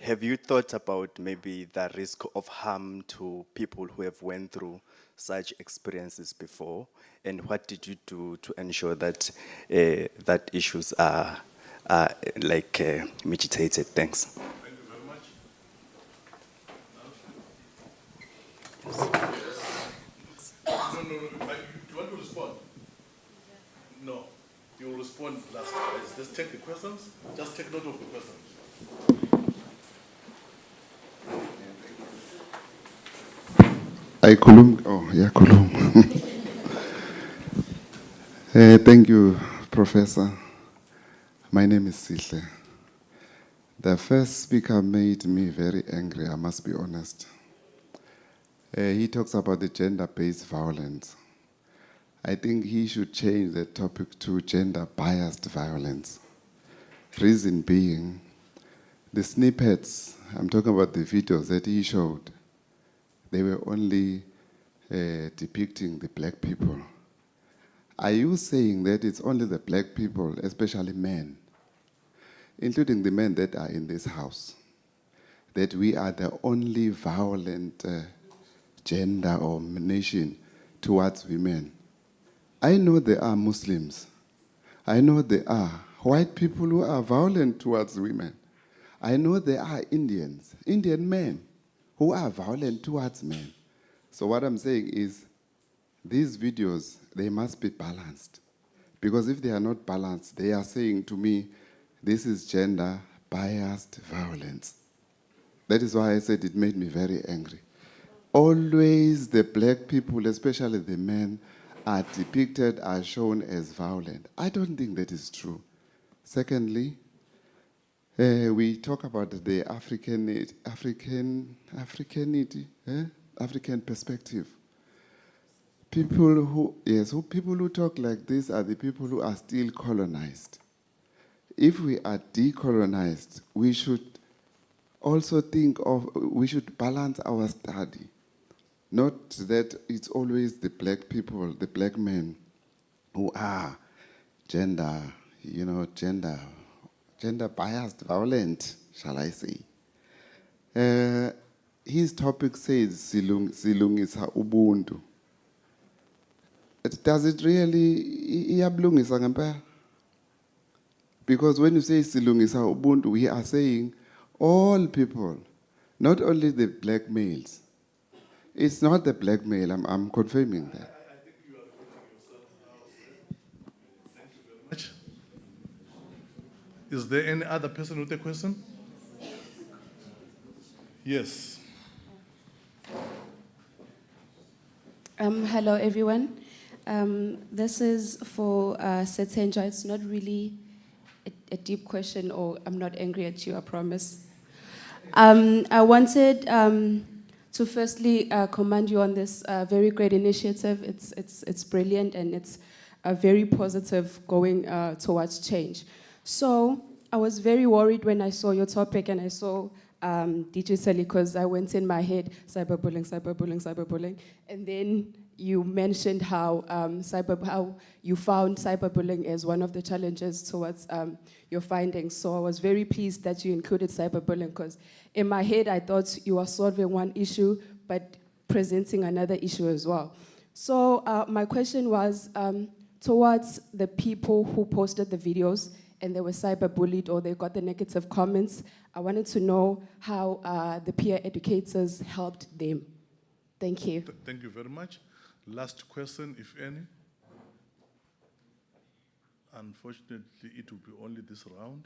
have you thought about maybe the risk of harm to people who have went through such experiences before? And what did you do to ensure that that issues are mitigated? Thanks. Thank you very much. No. Do you want to respond? No. You will respond last. Let's take the questions. Just take note of the questions. Thank you, Professor. My name is Sihle. The first speaker made me very angry, I must be honest. He talks about the gender-based violence. I think he should change the topic to gender-biased violence. Reason being, the snippets, I'm talking about the videos that he showed, they were only depicting the black people. Are you saying that it's only the black people, especially men, including the men that are in this house, that we are the only violent gender or nation towards women? I know there are Muslims. I know there are white people who are violent towards women. I know there are Indian men who are violent towards men. So what I'm saying is, these videos, they must be balanced. Because if they are not balanced, they are saying to me, this is gender-biased violence. That is why I said it made me very angry. Always the black people, especially the men, are depicted, are shown as violent. I don't think that is true. Secondly, we talk about the African perspective. people who talk like this are the people who are still colonized. If we are decolonized, we should also we should balance our study. Not that it's always the black people, the black men, who are gender biased, violent, shall I say. His topic says silungisa ubuntu. Does it really iyabulungisa ngempela? Because when you say silungisa ubuntu, we are saying all people, not only the black males. It's not the black male, I'm confirming that. I think you are repeating yourself now. Thank you very much. Is there any other person with a question? Yes. Hello, everyone. This is for Setsenja. It's not really a deep question, or I'm not angry at you, I promise. I wanted to firstly commend you on this very great initiative. It's brilliant, and it's very positive going towards change. So I was very worried when I saw your topic and I saw digitally, because I went in my head, cyberbullying, cyberbullying, cyberbullying. And then you mentioned how how you found cyberbullying as one of the challenges towards your findings. So I was very pleased that you included cyberbullying, because in my head I thought you were solving one issue but presenting another issue as well. So my question was towards the people who posted the videos and they were cyberbullied or they got the negative comments. I wanted to know how the peer educators helped them. Thank you. Thank you very much. Last question, if any. Unfortunately, it will be only this round.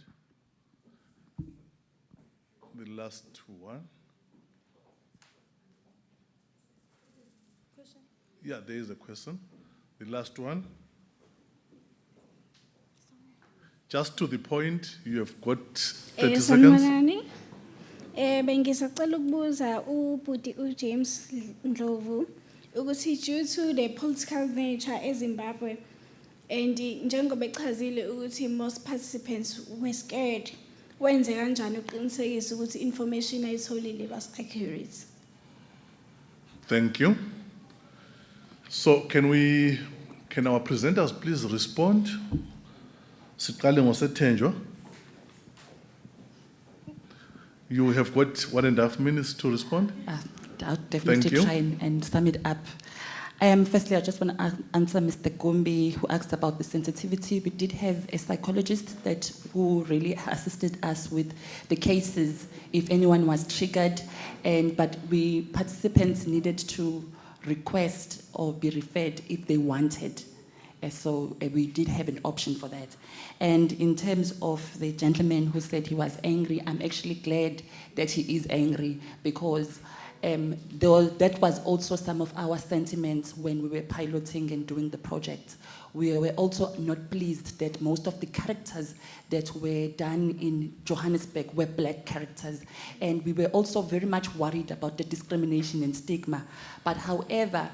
The last one. Question? Yeah, there is a question. The last one. Just to the point, you have got 30 seconds. Sanibonani. Bengisacela ukubuza ubhuti uJames Ndlovu ukuthi due to the political nature eZimbabwe and njengoba echazile ukuthi most participants were scared, wenze kanjani uqinisekisa ukuthi information ayitholile was accurate? Thank you. So can our presenters please respond? Siqale ngoSethenjwa. You have got 1.5 minutes to respond. I'll definitely try and sum it up. Firstly, I just want to answer Mr. Gombi, who asked about the sensitivity. We did have a psychologist who really assisted us with the cases if anyone was triggered, but participants needed to request or be referred if they wanted. So we did have an option for that. And in terms of the gentleman who said he was angry, I'm actually glad that he is angry, because that was also some of our sentiments when we were piloting and doing the project. We were also not pleased that most of the characters that were done in Johannesburg were black characters. And we were also very much worried about the discrimination and stigma. But however,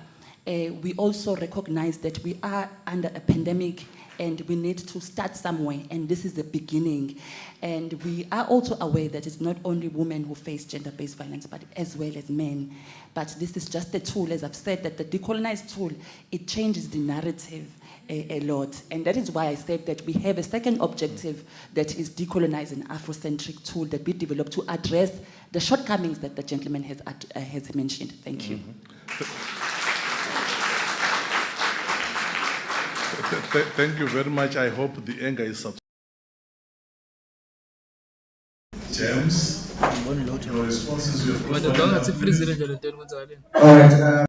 we also recognize that we are under a pandemic and we need to start somewhere, and this is the beginning. And we are also aware that it's not only women who face gender-based violence, but as well as men. But this is just a tool, as I've said, that the decolonized tool, it changes the narrative a lot. And that is why I said that we have a second objective that is decolonize an Afrocentric tool that we developed to address the shortcomings that the gentleman has mentioned. Thank you. Thank you very much. I hope the anger is subsided. James, your responses you have All right.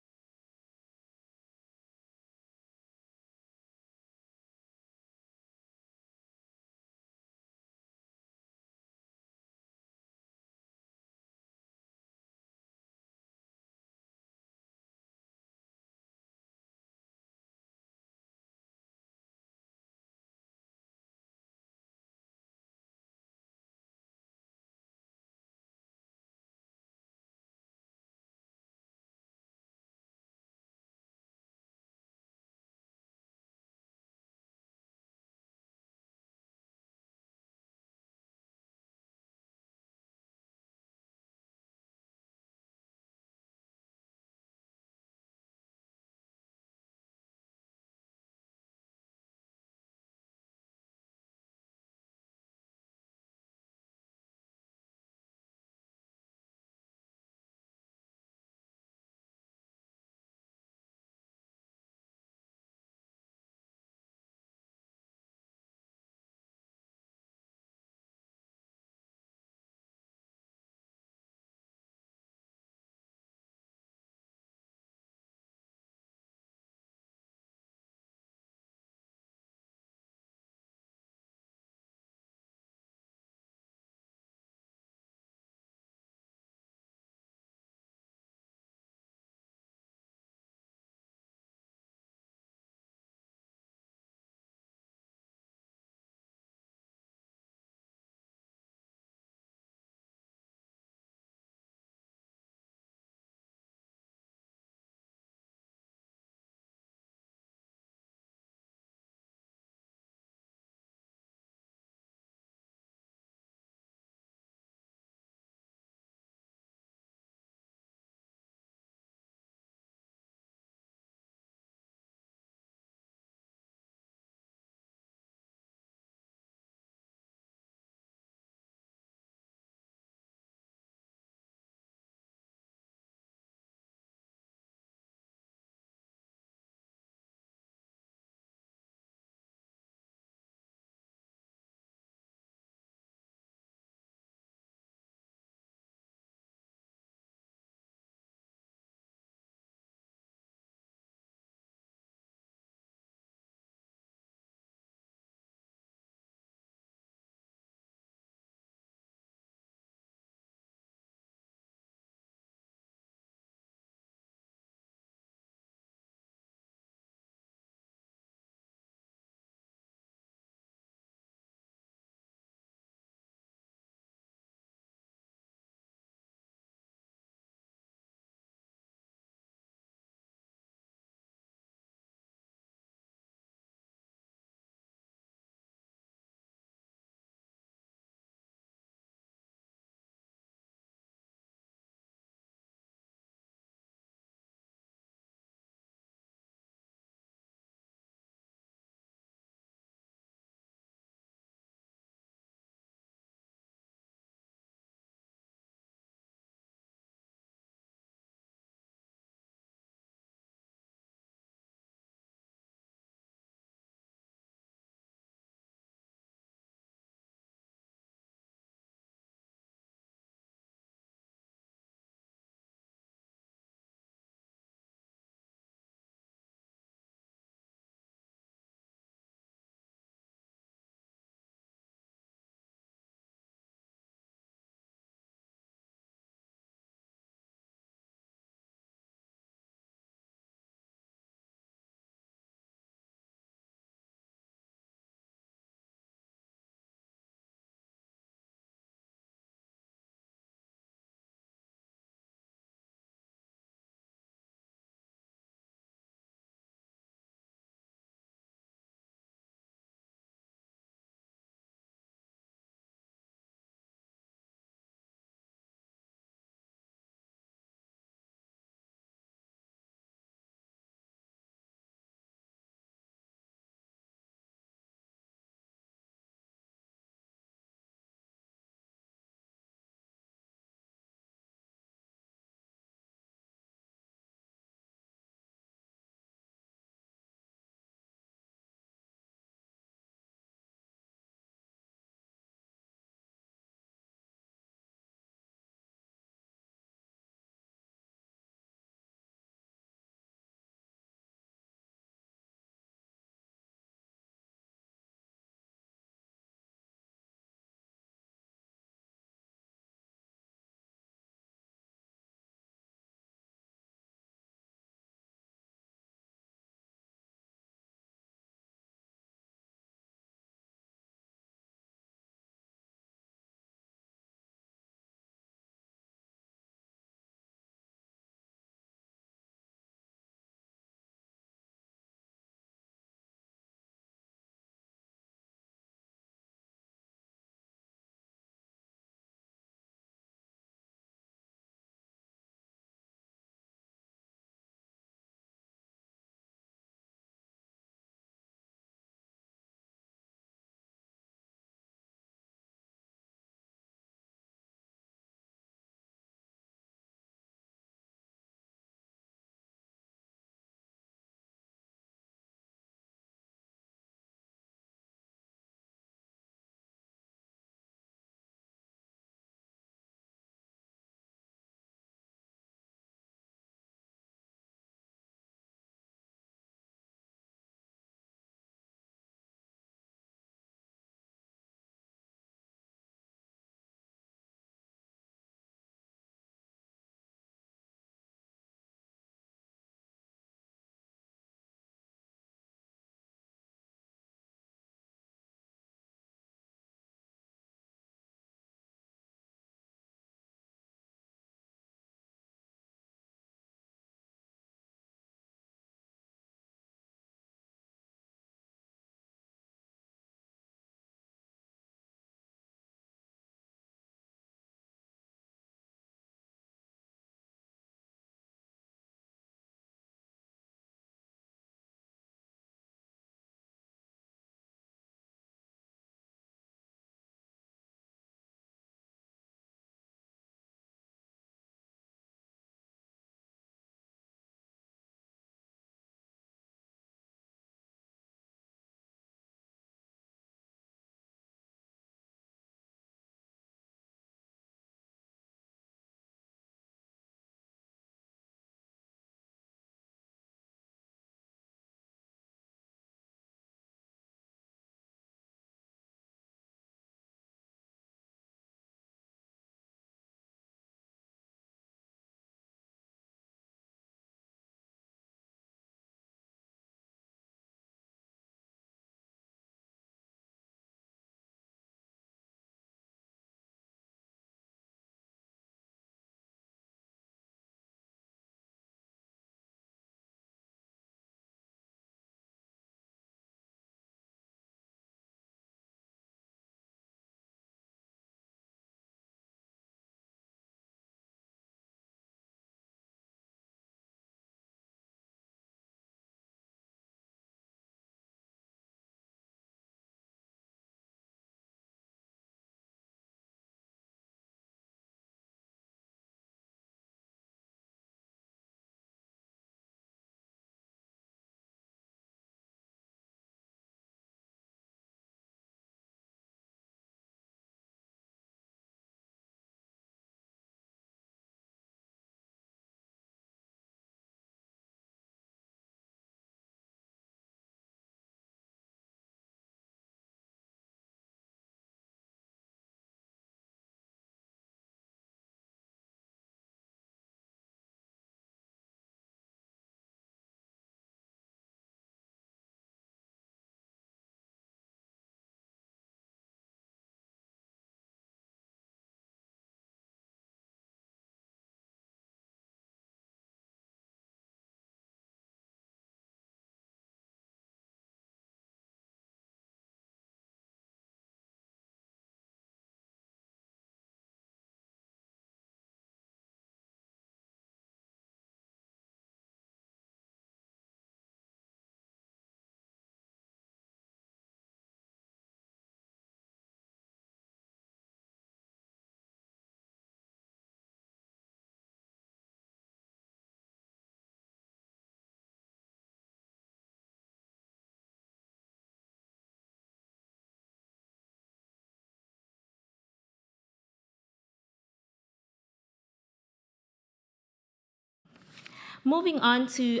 Moving on to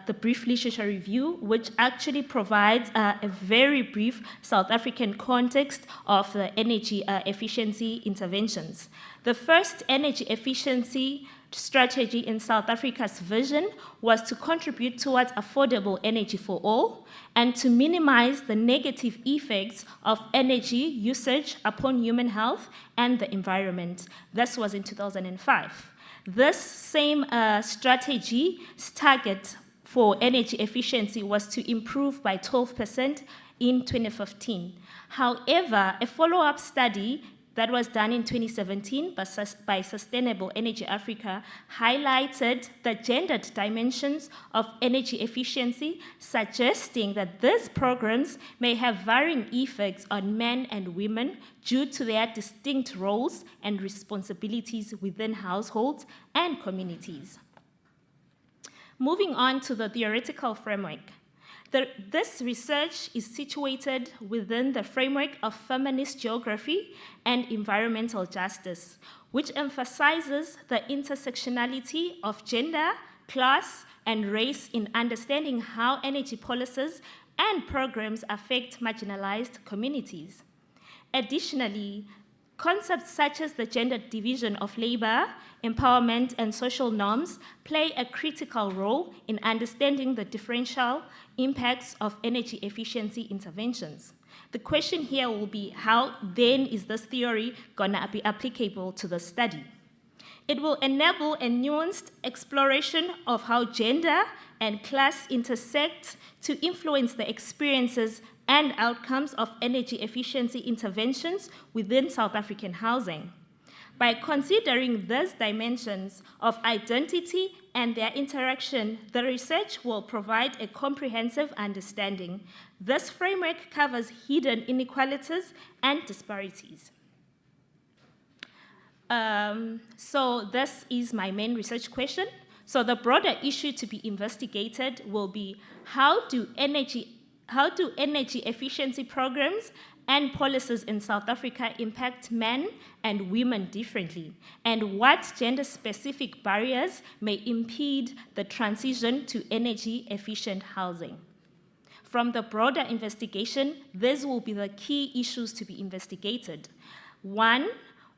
the brief literature review, which actually provides a very brief South African context of the energy efficiency interventions. The first energy efficiency strategy in South Africa's vision was to contribute towards affordable energy for all and to minimize the negative effects of energy usage upon human health and the environment. This was in 2005. This same strategy's target for energy efficiency was to improve by 12% in 2015. However, a follow-up study that was done in 2017 by Sustainable Energy Africa highlighted the gendered dimensions of energy efficiency, suggesting that these programs may have varying effects on men and women due to their distinct roles and responsibilities within households and communities. Moving on to the theoretical framework. This research is situated within the framework of feminist geography and environmental justice, which emphasizes the intersectionality of gender, class, and race in understanding how energy policies and programs affect marginalized communities. Additionally, concepts such as the gender division of labor, empowerment, and social norms play a critical role in understanding the differential impacts of energy efficiency interventions. The question here will be, how then is this theory gonna be applicable to the study? It will enable a nuanced exploration of how gender and class intersect to influence the experiences and outcomes of energy efficiency interventions within South African housing. By considering these dimensions of identity and their interaction, the research will provide a comprehensive understanding. This framework covers hidden inequalities and disparities. So this is my main research question. So the broader issue to be investigated will be how do energy efficiency programs and policies in South Africa impact men and women differently, and what gender-specific barriers may impede the transition to energy-efficient housing. From the broader investigation, these will be the key issues to be investigated. One,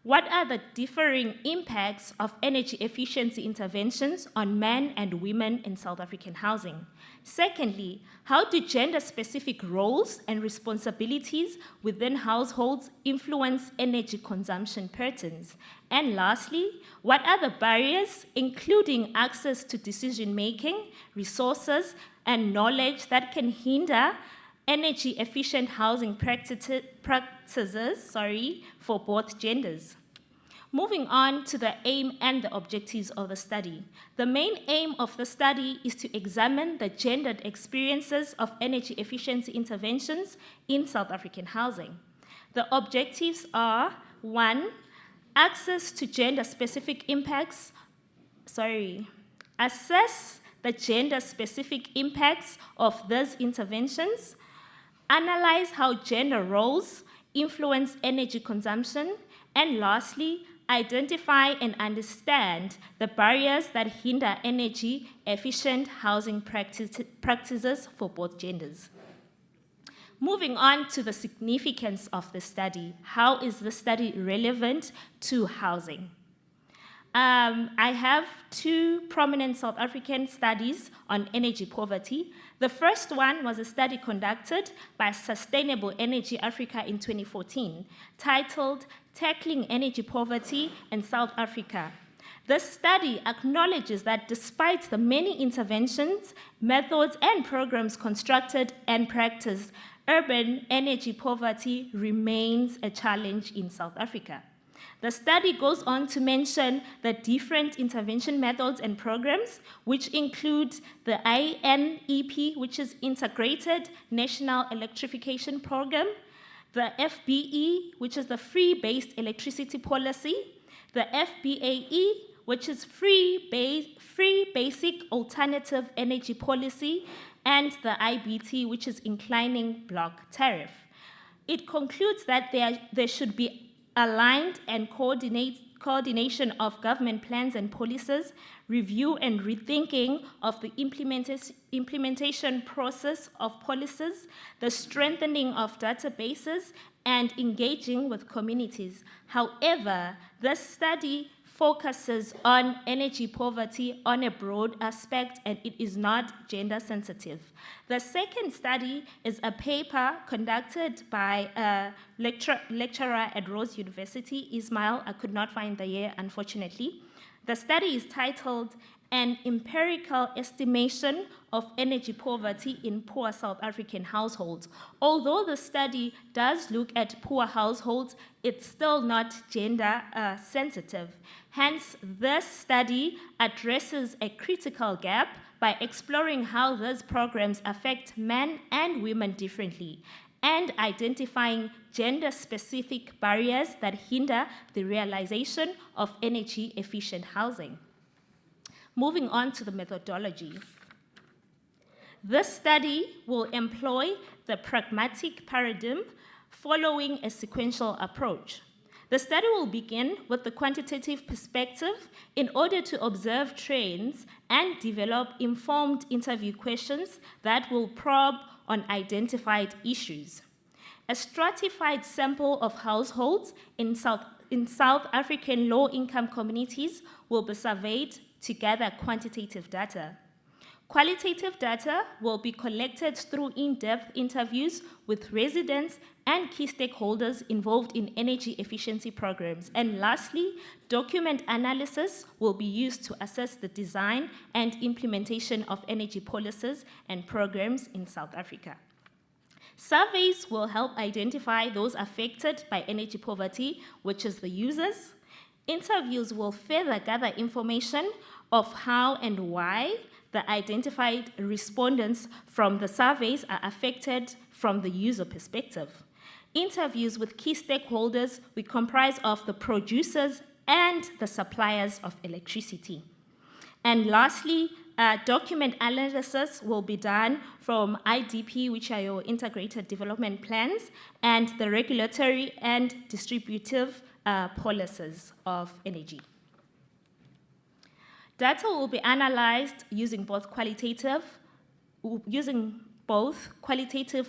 what are the differing impacts of energy efficiency interventions on men and women in South African housing? Secondly, how do gender-specific roles and responsibilities within households influence energy consumption patterns? And lastly, what are the barriers, including access to decision-making, resources, and knowledge that can hinder energy-efficient housing practices for both genders? Moving on to the aim and the objectives of the study. The main aim of the study is to examine the gendered experiences of energy efficiency interventions in South African housing. The objectives are: 1, access to gender-specific impacts, assess the gender-specific impacts of these interventions, analyze how gender roles influence energy consumption, and lastly, identify and understand the barriers that hinder energy-efficient housing practices for both genders. Moving on to the significance of the study. How is the study relevant to housing? I have 2 prominent South African studies on energy poverty. The first one was a study conducted by Sustainable Energy Africa in 2014, titled Tackling Energy Poverty in South Africa. This study acknowledges that despite the many interventions, methods, and programs constructed and practiced, urban energy poverty remains a challenge in South Africa. The study goes on to mention the different intervention methods and programs, which include the INEP, which is Integrated National Electrification Program, the FBE, which is the Free Based Electricity Policy, the FBAE, which is Free Basic Alternative Energy Policy, and the IBT, which is Inclining Block Tariff. It concludes that there should be aligned and coordinated coordination of government plans and policies, review and rethinking of the implementation process of policies, the strengthening of databases, and engaging with communities. However, this study focuses on energy poverty on a broad aspect, and it is not gender sensitive. The second study is a paper conducted by a lecturer at Rose University, Ismail. I could not find the year, unfortunately. The study is titled An Empirical Estimation of Energy Poverty in Poor South African Households. Although the study does look at poor households, it's still not gender sensitive. Hence, this study addresses a critical gap by exploring how these programs affect men and women differently, and identifying gender-specific barriers that hinder the realization of energy-efficient housing. Moving on to the methodology. This study will employ the pragmatic paradigm following a sequential approach. The study will begin with the quantitative perspective in order to observe trends and develop informed interview questions that will probe on identified issues. A stratified sample of households in South African low-income communities will be surveyed to gather quantitative data. Qualitative data will be collected through in-depth interviews with residents and key stakeholders involved in energy efficiency programs. And lastly, document analysis will be used to assess the design and implementation of energy policies and programs in South Africa. Surveys will help identify those affected by energy poverty, which is the users. Interviews will further gather information of how and why the identified respondents from the surveys are affected from the user perspective. Interviews with key stakeholders will comprise of the producers and the suppliers of electricity. And lastly, document analysis will be done from IDP, which are your integrated development plans, and the regulatory and distributive policies of energy. Data will be analyzed using both qualitative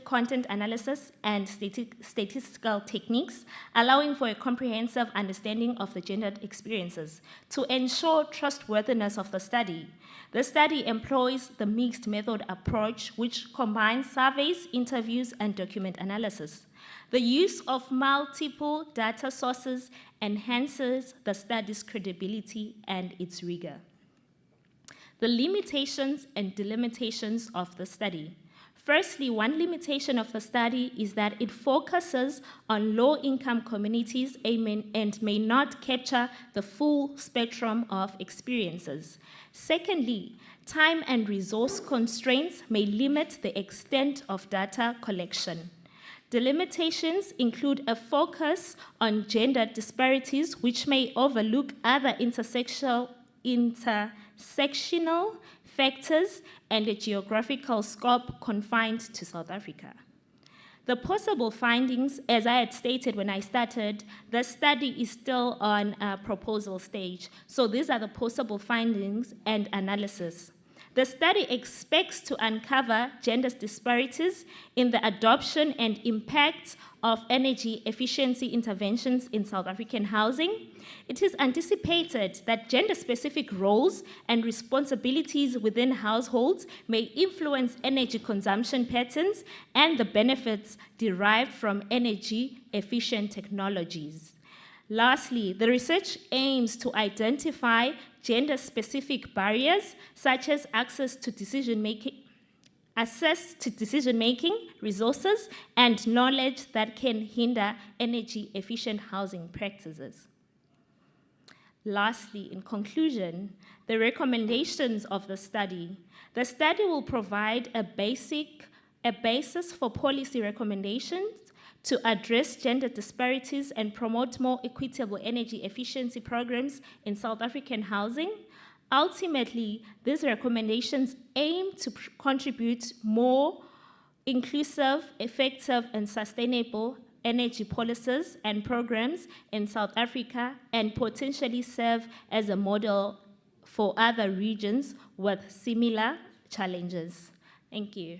content analysis and statistical techniques, allowing for a comprehensive understanding of the gendered experiences. To ensure trustworthiness of the study, the study employs the mixed method approach, which combines surveys, interviews, and document analysis. The use of multiple data sources enhances the study's credibility and its rigor. The limitations and delimitations of the study. Firstly, one limitation of the study is that it focuses on low-income communities and may not capture the full spectrum of experiences. Secondly, time and resource constraints may limit the extent of data collection. The limitations include a focus on gender disparities, which may overlook other intersectional factors and a geographical scope confined to South Africa. The possible findings, as I had stated when I started, the study is still on a proposal stage. So these are the possible findings and analysis. The study expects to uncover gender disparities in the adoption and impact of energy efficiency interventions in South African housing. It is anticipated that gender-specific roles and responsibilities within households may influence energy consumption patterns and the benefits derived from energy-efficient technologies. Lastly, the research aims to identify gender-specific barriers such as access to decision-making, resources, and knowledge that can hinder energy-efficient housing practices. Lastly, in conclusion, the recommendations of the study. The study will provide a basis for policy recommendations to address gender disparities and promote more equitable energy efficiency programs in South African housing. Ultimately, these recommendations aim to contribute more inclusive, effective, and sustainable energy policies and programs in South Africa and potentially serve as a model for other regions with similar challenges. Thank you.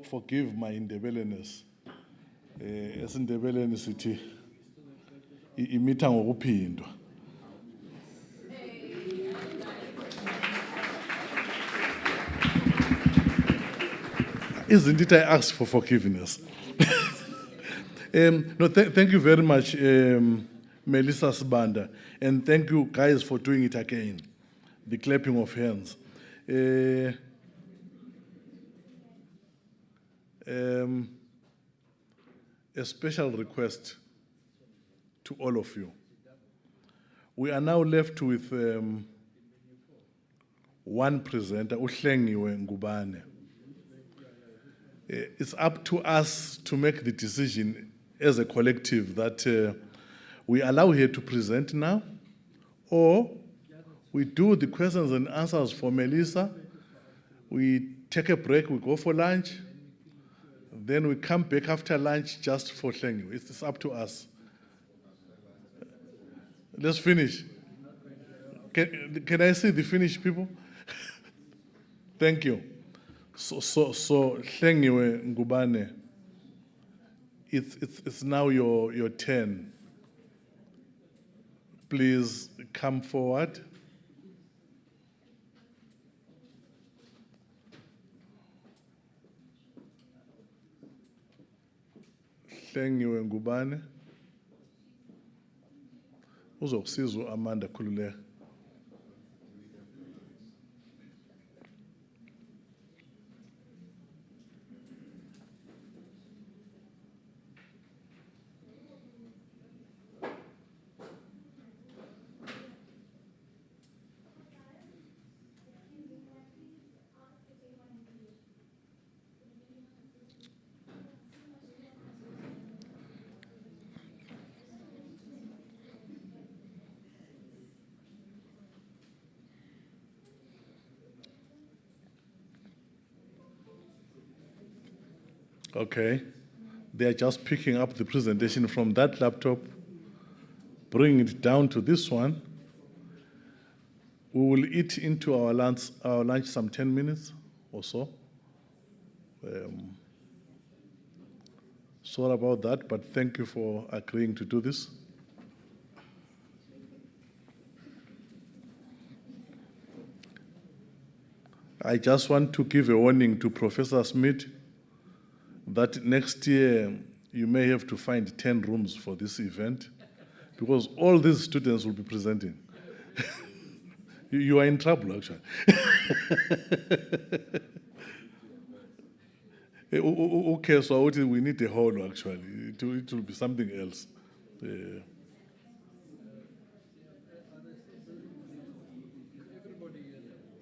Forgive my Indebelenes. EsiNdebeleni sithi imitha ngokuphindwa. Isn't it I asked for forgiveness? No, thank you very much, Melissa Sibanda, and thank you guys for doing it again, the clapping of hands. A special request to all of you. We are now left with one presenter, uHlengiwe Ngubane. It's up to us to make the decision as a collective that we allow her to present now, or we do the questions and answers for Melissa, we take a break, we go for lunch, then we come back after lunch just for Hlengiwe. It's up to us. Let's finish. Can I see the finished people? Thank you. So Hlengiwe Ngubane, it's now your turn. Please come forward. Hlengiwe Ngubane. Uzokusiza uAmanda Khululeka. Okay, they are just picking up the presentation from that laptop, bringing it down to this one. We will eat into our lunch some 10 minutes or so. Sorry about that, but thank you for agreeing to do this. I just want to give a warning to Professor Smith that next year you may have to find 10 rooms for this event because all these students will be presenting. You are in trouble, actually. Okay, so we need a hall, actually. It will be something else.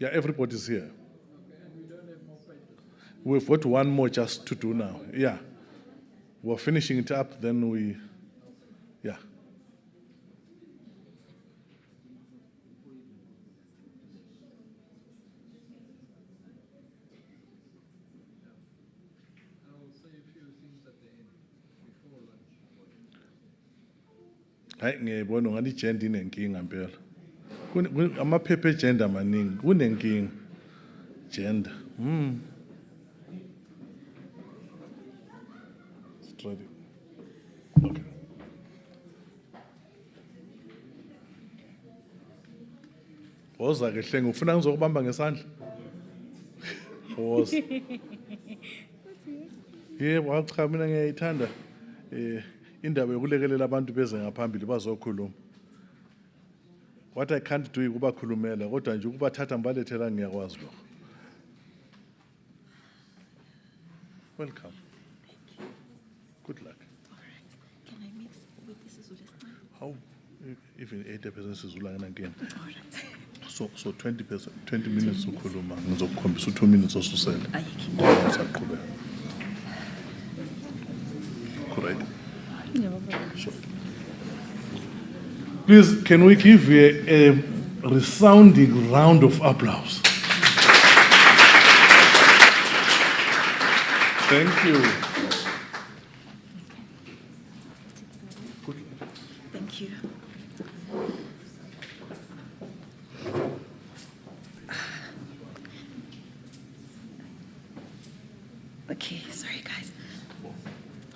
Yeah, everybody's here. We've got one more just to do now. Yeah. We're finishing it up, then we, yeah. Hayi ngiyibona ngathi igender inenkinga impela. Amaphepha egender maningi, kunenkinga gender. Ready. Okay. Woza ke Hlengiwe ufuna ngizokubamba ngesandla? Woza. Yebo, cha mina ngiyayithanda indaba yokulekelela abantu beze ngaphambili bazokhuluma. What I can't do ukubakhulumela kodwa nje ukubathatha mbalethela ngiyakwazi lokho. Welcome. Good luck. All right. Can I mix with this as well? How? Even 80% Zulu again. All right. So 20%, 20 minutes ukhuluma ngizokukhombisa 2 minutes osusele. Ayikho. Correct. Yeah, Sure. Please, can we give you a resounding round of applause? Thank you. Thank you. Okay, sorry guys.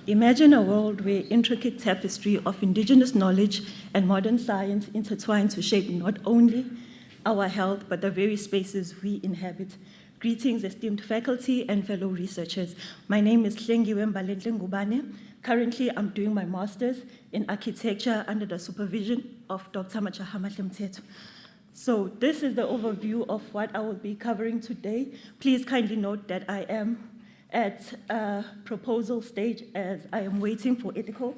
Imagine a world where intricate tapestry of indigenous knowledge and modern science intertwine to shape not only our health, but the very spaces we inhabit. Greetings, esteemed faculty and fellow researchers. My name is Hlengiwe Mbalenhle Ngubane. Currently, I'm doing my master's in architecture under the supervision of Dr. Machahama Mteto. So this is the overview of what I will be covering today. Please kindly note that I am at a proposal stage as I am waiting for ethical.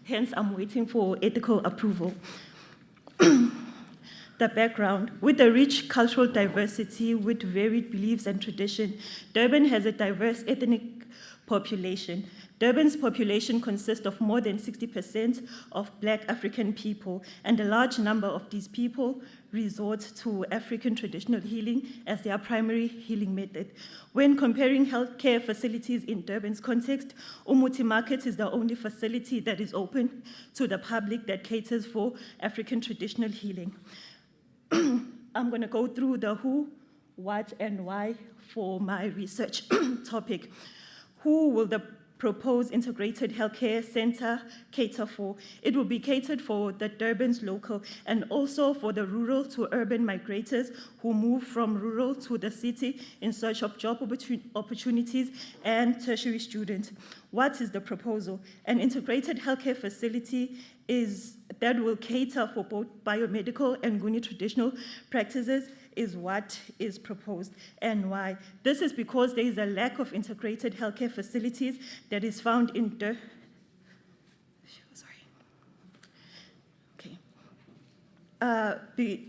Hence, I'm waiting for ethical approval. The background: with a rich cultural diversity with varied beliefs and tradition, Durban has a diverse ethnic population. Durban's population consists of more than 60% of Black African people, and a large number of these people resort to African traditional healing as their primary healing method. When comparing healthcare facilities in Durban's context, Umuti Market is the only facility that is open to the public that caters for African traditional healing. I'm going to go through the who, what, and why for my research topic. Who will the proposed integrated healthcare center cater for? It will be catered for the Durban's local and also for the rural to urban migrators who move from rural to the city in search of job opportunities and tertiary students. What is the proposal? An integrated healthcare facility that will cater for both biomedical and Nguni traditional practices is what is proposed, and why. This is because there is a lack of integrated healthcare facilities that is found in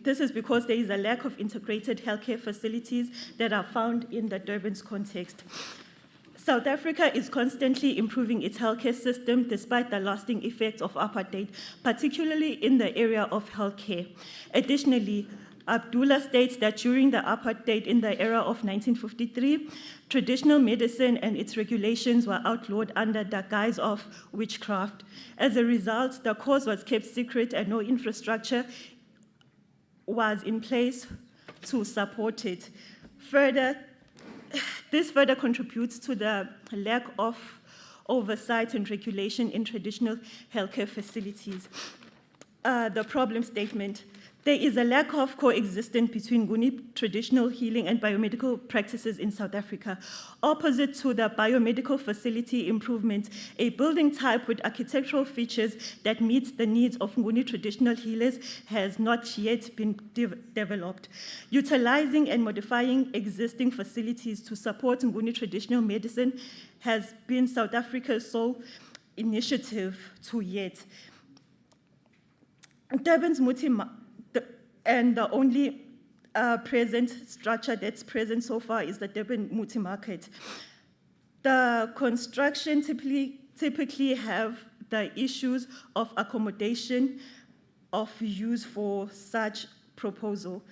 This is because there is a lack of integrated healthcare facilities that are found in the Durban's context. South Africa is constantly improving its healthcare system despite the lasting effects of apartheid, particularly in the area of healthcare. Additionally, Abdullah states that during the apartheid in the era of 1953, traditional medicine and its regulations were outlawed under the guise of witchcraft. As a result, the cause was kept secret and no infrastructure was in place to support it. This further contributes to the lack of oversight and regulation in traditional healthcare facilities. The problem statement: there is a lack of coexistence between Nguni traditional healing and biomedical practices in South Africa. Opposite to the biomedical facility improvement, a building type with architectural features that meets the needs of Nguni traditional healers has not yet been developed. Utilizing and modifying existing facilities to support Nguni traditional medicine has been South Africa's sole initiative to yet. Durban's and the only present structure that's present so far is the Durban Muti Market. The construction typically have the issues of accommodation of use for such proposal.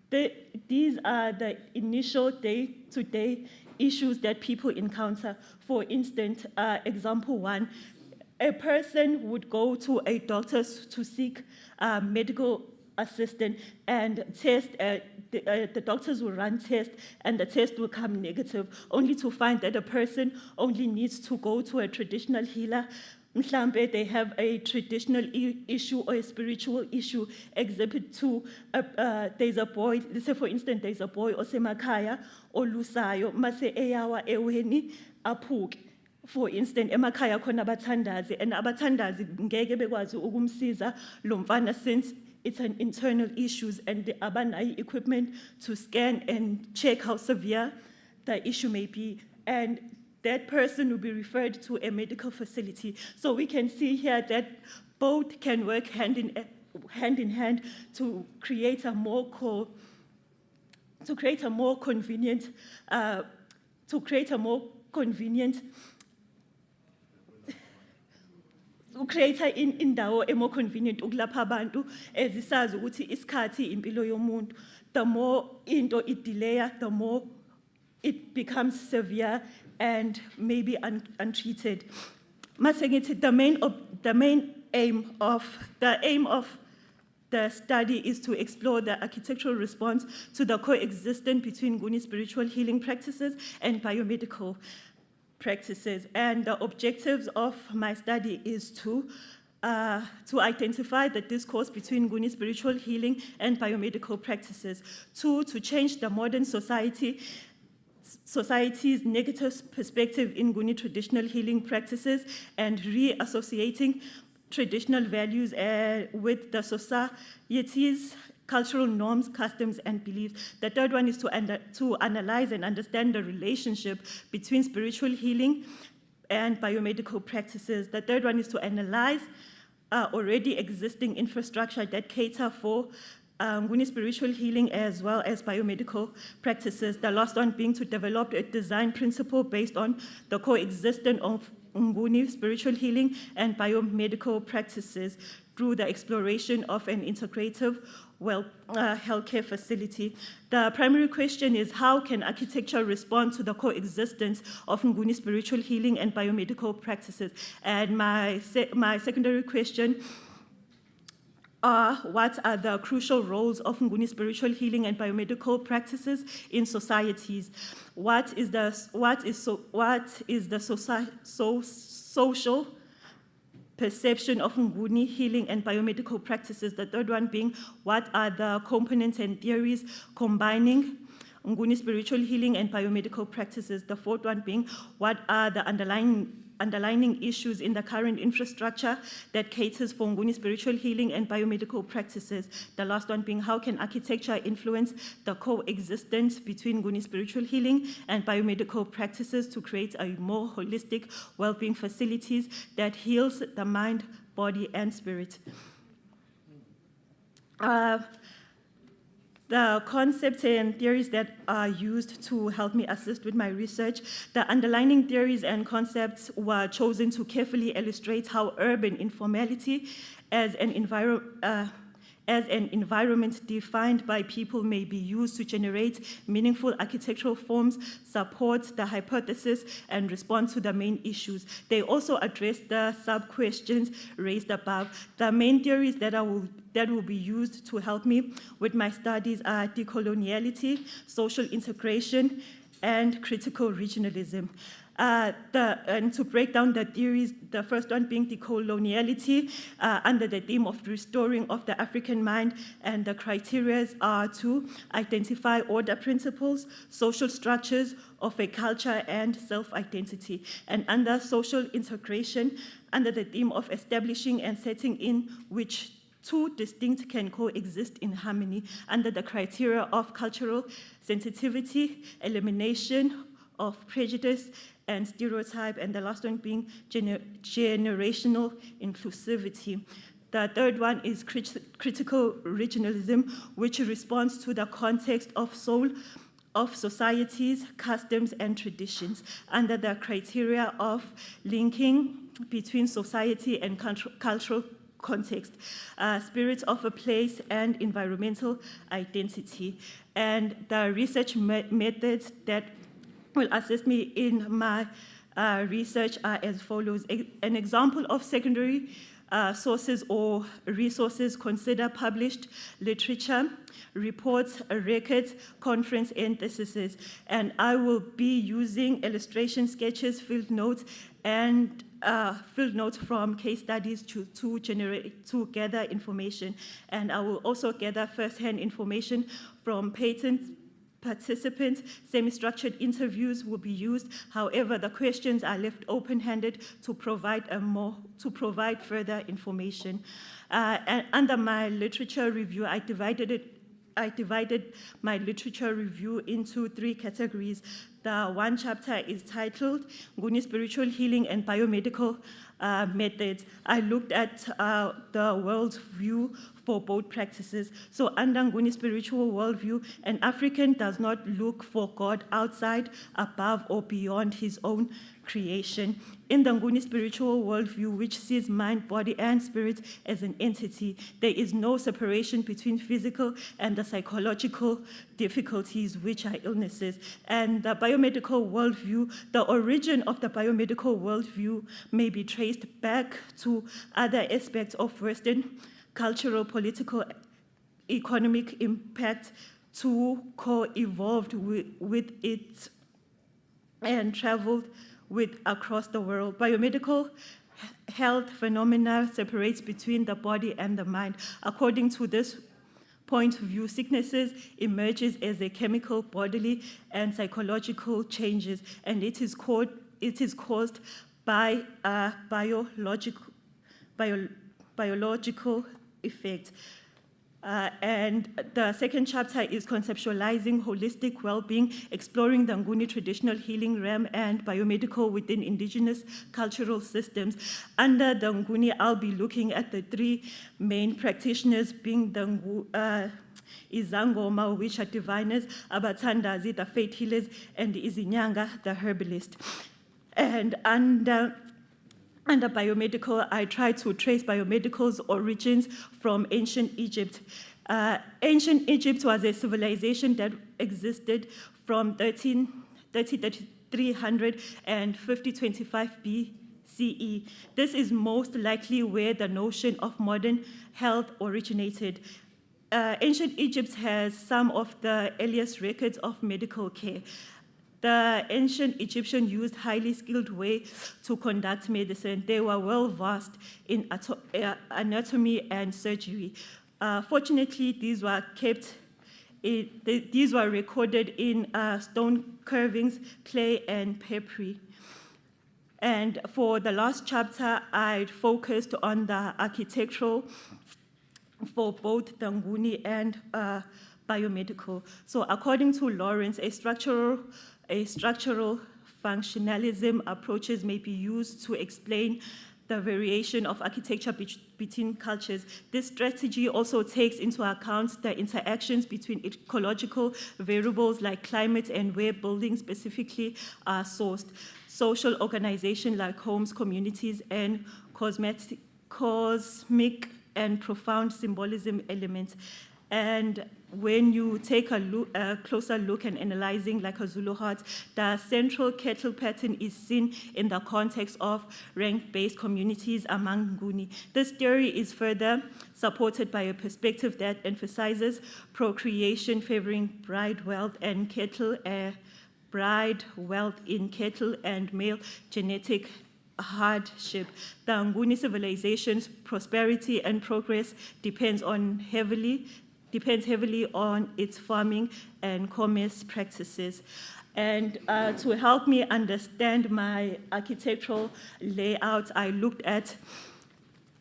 These are the initial day-to-day issues that people encounter. For instance, example one, a person would go to a doctor to seek medical assistant and test, the doctors will run tests and the test will come negative, only to find that a person only needs to go to a traditional healer. Mhlambe they have a traditional issue or a spiritual issue. Exhibit 2, there's a boy, let's say for instance, there's a boy osemakhaya olusayo mase eyawa eweni aphuke. For instance, emakhaya khona abathandazi, and abathandazi ngeke bekwazi ukumsiza lo mfana since it's an internal issues and the abanayi equipment to scan and check how severe the issue may be. And that person will be referred to a medical facility. So we can see here that both can work hand in hand to create a more convenient create indawo more convenient ukulapha abantu ezisazi ukuthi isikhathi impilo yomuntu. The more into it delay, the more it becomes severe and maybe untreated. Masengithi, the main aim of the study is to explore the architectural response to the coexistence between Nguni spiritual healing practices and biomedical practices. And the objectives of my study is to identify the discourse between Nguni spiritual healing and biomedical practices. 2, to change the modern society's negative perspective in Nguni traditional healing practices and reassociating traditional values with the society's cultural norms, customs, and beliefs. The third one is to analyze and understand the relationship between spiritual healing and biomedical practices. The third one is to analyze already existing infrastructure that cater for Nguni spiritual healing as well as biomedical practices. The last one being to develop a design principle based on the coexistence of Nguni spiritual healing and biomedical practices through the exploration of an integrative healthcare facility. The primary question is, how can architecture respond to the coexistence of Nguni spiritual healing and biomedical practices? And my secondary question are, what are the crucial roles of Nguni spiritual healing and biomedical practices in societies? What is the social perception of Nguni healing and biomedical practices? The third one being, what are the components and theories combining Nguni spiritual healing and biomedical practices? The fourth one being, what are the underlying issues in the current infrastructure that caters for Nguni spiritual healing and biomedical practices? The last one being, how can architecture influence the coexistence between Nguni spiritual healing and biomedical practices to create a more holistic well-being facilities that heals the mind, body, and spirit? The concepts and theories that are used to help me assist with my research, the underlying theories and concepts were chosen to carefully illustrate how urban informality as an environment defined by people may be used to generate meaningful architectural forms, support the hypothesis, and respond to the main issues. They also address the sub-questions raised above. The main theories that will be used to help me with my studies are decoloniality, social integration, and critical regionalism. And to break down the theories, the first one being decoloniality, under the theme of restoring of the African mind, and the criteria are to identify order principles, social structures of a culture, and self-identity. And under social integration, under the theme of establishing and setting in which two distinct can coexist in harmony, under the criteria of cultural sensitivity, elimination of prejudice and stereotype, and the last one being generational inclusivity. The third one is critical regionalism, which responds to the context of soul of societies, customs, and traditions, under the criteria of linking between society and cultural context, spirit of a place, and environmental identity. And the research methods that will assist me in my research are as follows. An example of secondary sources or resources: consider published literature, reports, records, conference, and theses. And I will be using illustration sketches, field notes, and field notes from case studies to gather information. And I will also gather first-hand information from patent participants. Semi-structured interviews will be used. However, the questions are left open-handed to provide further information. And under my literature review, I divided my literature review into 3 categories. The one chapter is titled Nguni Spiritual Healing and Biomedical Methods. I looked at the world view for both practices. So under Nguni spiritual worldview, an African does not look for God outside, above, or beyond his own creation. In the Nguni spiritual worldview, which sees mind, body, and spirit as an entity, there is no separation between physical and the psychological difficulties, which are illnesses. And the biomedical worldview, the origin of the biomedical worldview may be traced back to other aspects of Western cultural, political, economic impact to co-evolved with it and traveled with across the world. Biomedical health phenomena separates between the body and the mind. According to this point of view, sicknesses emerges as a chemical, bodily, and psychological changes, and it is caused by a biological effect. And the second chapter is conceptualizing holistic well-being, exploring the Nguni traditional healing realm and biomedical within indigenous cultural systems. Under the Nguni, I'll be looking at the three main practitioners, being the Izangoma, which are diviners, Abathandazi, the faith healers, and Izinyanga, the herbalist. And under biomedical, I try to trace biomedical's origins from ancient Egypt. Ancient Egypt was a civilization that existed from 300 and 5025 BCE. This is most likely where the notion of modern health originated. Ancient Egypt has some of the earliest records of medical care. The ancient Egyptians used highly skilled ways to conduct medicine. They were well versed in anatomy and surgery. Fortunately, these were recorded in stone carvings, clay, and papyri. And for the last chapter, I focused on the architectural for both the Nguni and biomedical. So according to Lawrence, a structural functionalism approaches may be used to explain the variation of architecture between cultures. This strategy also takes into account the interactions between ecological variables like climate and where buildings specifically are sourced, social organization like homes, communities, and cosmic and profound symbolism elements. And when you take a closer look and analyzing like a Zulu heart, the central kettle pattern is seen in the context of rank-based communities among Nguni. This theory is further supported by a perspective that emphasizes procreation favoring bride wealth in cattle and male genetic hardship. The Nguni civilization's prosperity and progress depends heavily on its farming and commerce practices. And to help me understand my architectural layout, I looked at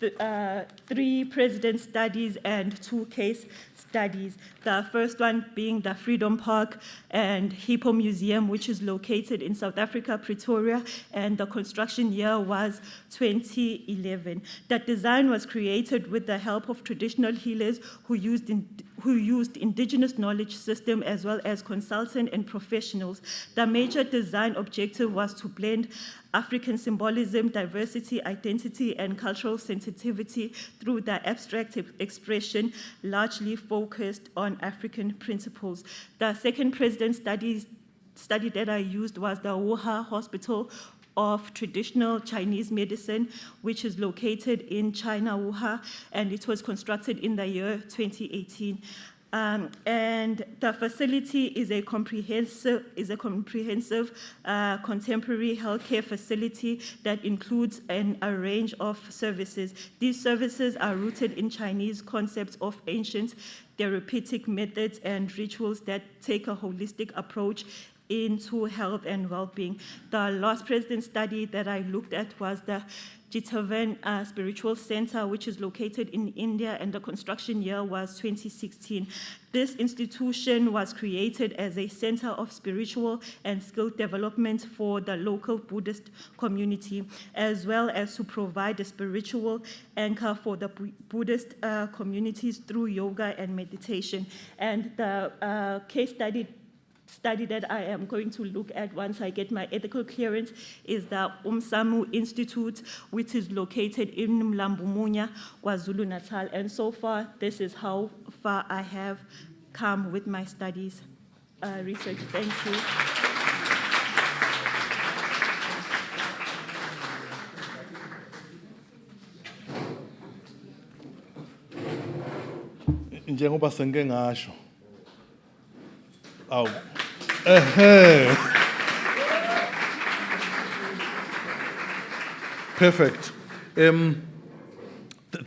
the 3 president studies and 2 case studies. The first one being the Freedom Park and Hippo Museum, which is located in South Africa, Pretoria, and the construction year was 2011. That design was created with the help of traditional healers who used indigenous knowledge system as well as consultants and professionals. The major design objective was to blend African symbolism, diversity, identity, and cultural sensitivity through the abstract expression, largely focused on African principles. The second president study that I used was the Wuha Hospital of Traditional Chinese Medicine, which is located in China, Wuhan, and it was constructed in the year 2018. And the facility is a comprehensive contemporary healthcare facility that includes a range of services. These services are rooted in Chinese concepts of ancient therapeutic methods and rituals that take a holistic approach into health and well-being. The last president study that I looked at was the Jitavan Spiritual Center, which is located in India, and the construction year was 2016. This institution was created as a center of spiritual and skill development for the local Buddhist community, as well as to provide a spiritual anchor for the Buddhist communities through yoga and meditation. And the case study that I am going to look at once I get my ethical clearance is the Umsamu Institute, which is located in Mlambumunya, KwaZulu-Natal. And so far, this is how far I have come with my studies, research. Thank you. Njengoba sengike ngasho. Perfect.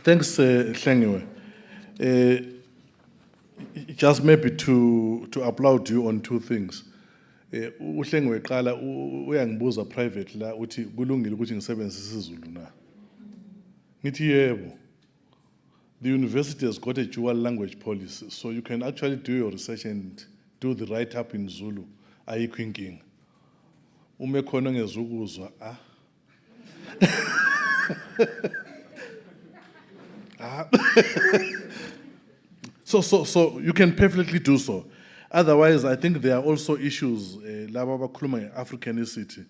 Thanks, Hlengiwe. Just maybe to applaud you on two things. Uhlengiwe qala uyangibuza private la uthi kulungile ukuthi ngisebenzise isiZulu na. Ngithi yebo. The university has got a dual language policy, so you can actually do your research and do the write-up in Zulu. Ayikho inkinga. Ume khona ngezukuzwa, So you can perfectly do so. Otherwise, I think there are also issues, laba abakhuluma nge-Africanicity,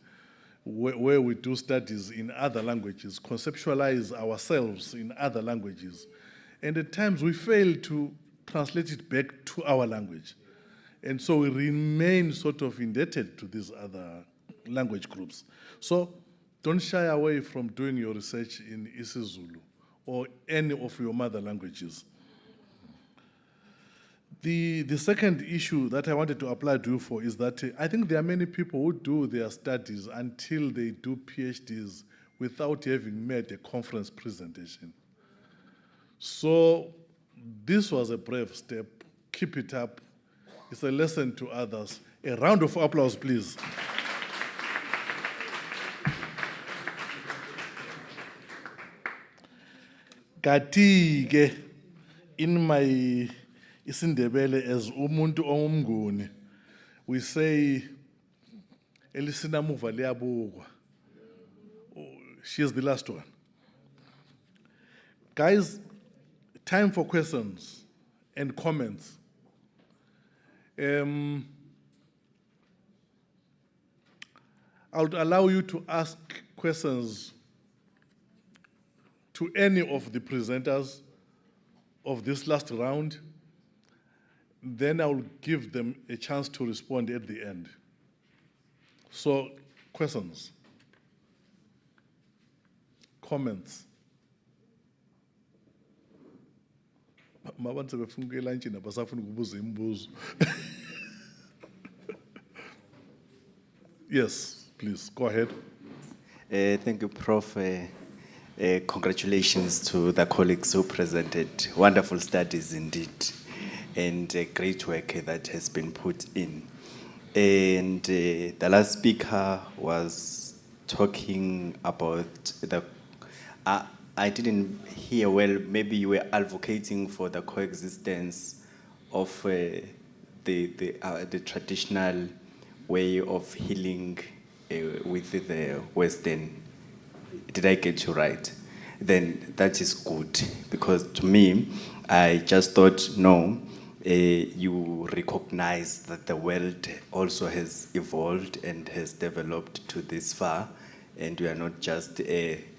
where we do studies in other languages, conceptualize ourselves in other languages. And at times we fail to translate it back to our language. And so we remain sort of indebted to these other language groups. So don't shy away from doing your research in isiZulu or any of your mother languages. The second issue that I wanted to apply to you for is that I think there are many people who do their studies until they do PhDs without having made a conference presentation. So this was a brave step. Keep it up. It's a lesson to others. A round of applause, please. Kati-ke, in my isiNdebele as umuntu ongumnguni, we say elisinamuva liyabukwa. She is the last one. Guys, time for questions and comments. I would allow you to ask questions to any of the presenters of this last round. Then I will give them a chance to respond at the end. So, questions? Comments? Yes, please, go ahead. Thank you, Prof. Congratulations to the colleagues who presented wonderful studies indeed, and great work that has been put in. And the last speaker was talking about the, I didn't hear well, maybe you were advocating for the coexistence of the traditional way of healing with the Western. Did I get you right? Then that is good, because to me, I just thought, no, you recognize that the world also has evolved and has developed to this far, and we are not just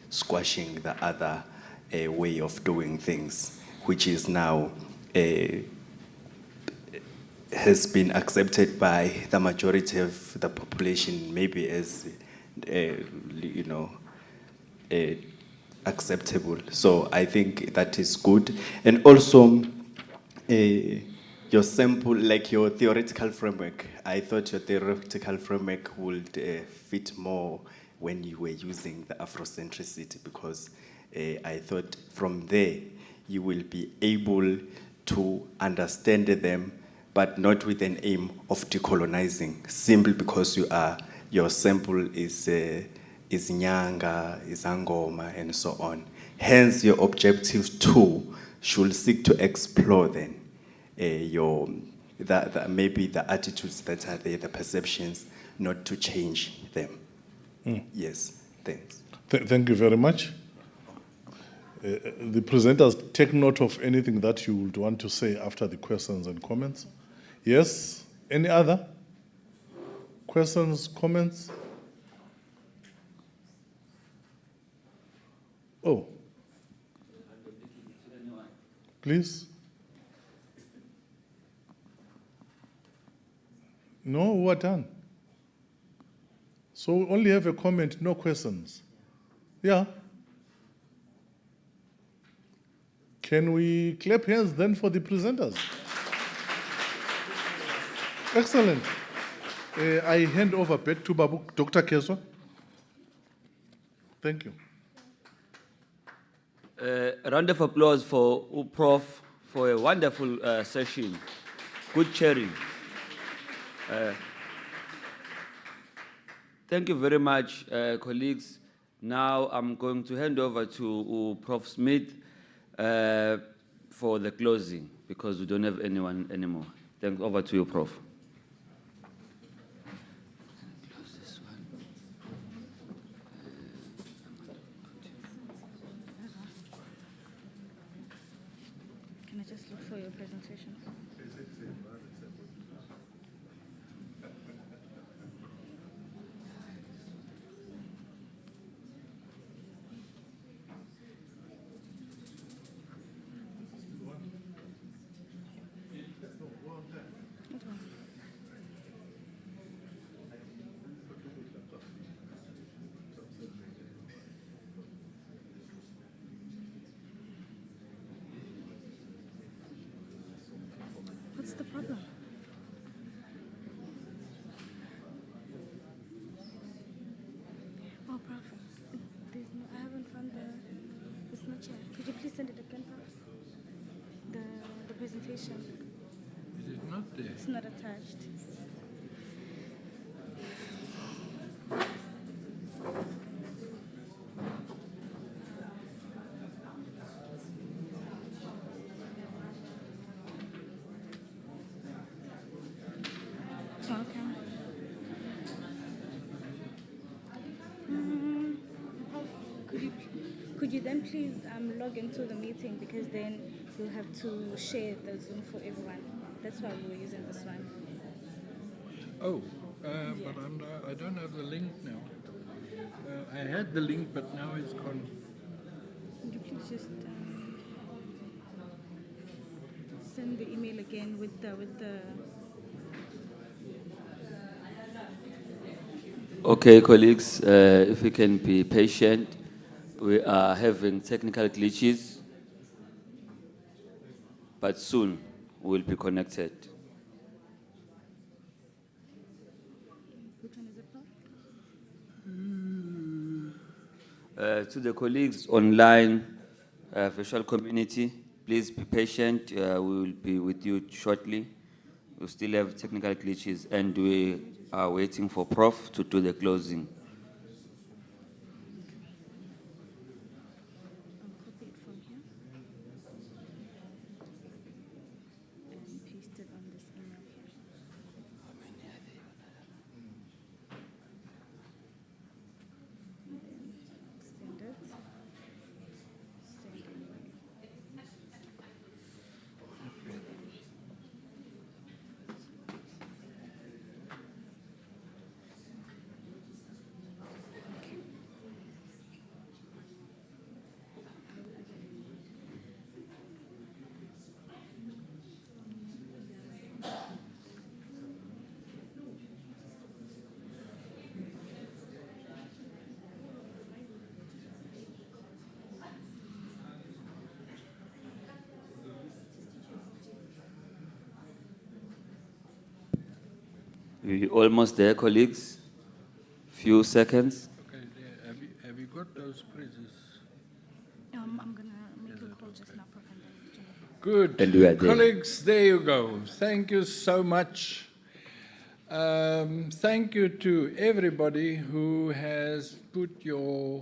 squashing the other way of doing things, which is now has been accepted by the majority of the population, maybe as acceptable. So I think that is good. And also, your sample, like your theoretical framework, I thought your theoretical framework would fit more when you were using the Afrocentricity, because I thought from there you will be able to understand them but not with an aim of decolonizing, simply because your sample is Nyanga, is Angoma, and so on. Hence, your objective 2 should seek to explore then maybe the attitudes that are there, the perceptions, not to change them. Yes, thanks. Thank you very much. The presenters, take note of anything that you would want to say after the questions and comments. Yes, any other questions, comments? Oh, please. No, we're done. So we only have a comment, no questions. Yeah. Can we clap hands then for the presenters? Excellent. I hand over back to Babu, Dr. Keswa. Thank you. A round of applause for Prof for a wonderful session. Good sharing. Thank you very much, colleagues. Now I'm going to hand over to Prof. Smith for the closing, because we don't have anyone anymore. Thanks. Over to you, Prof. Can I just look for your presentation? What's the problem? Oh, Prof, I haven't found it's not here. Could you please send it again, Prof? The presentation. Is it not there? It's not attached. Could you then please log into the meeting, because then you'll have to share the Zoom for everyone. That's why we were using this one. Oh, but I don't have the link now. I had the link, but now it's gone. Could you please just send the email again with the Okay, colleagues, if we can be patient, we are having technical glitches, but soon we'll be connected. Which one is it, Prof? To the colleagues online, virtual community, please be patient. We will be with you shortly. We still have technical glitches, and we are waiting for Prof to do the closing. I'll copy it from here and paste it on this email here. And then send it. Send email. We're almost there, colleagues. Few seconds. Okay, there. Have you got those quizzes? I'm gonna make a call just now, Prof. Good. And we are there. Colleagues, there you go. Thank you so much. Thank you to everybody who has put your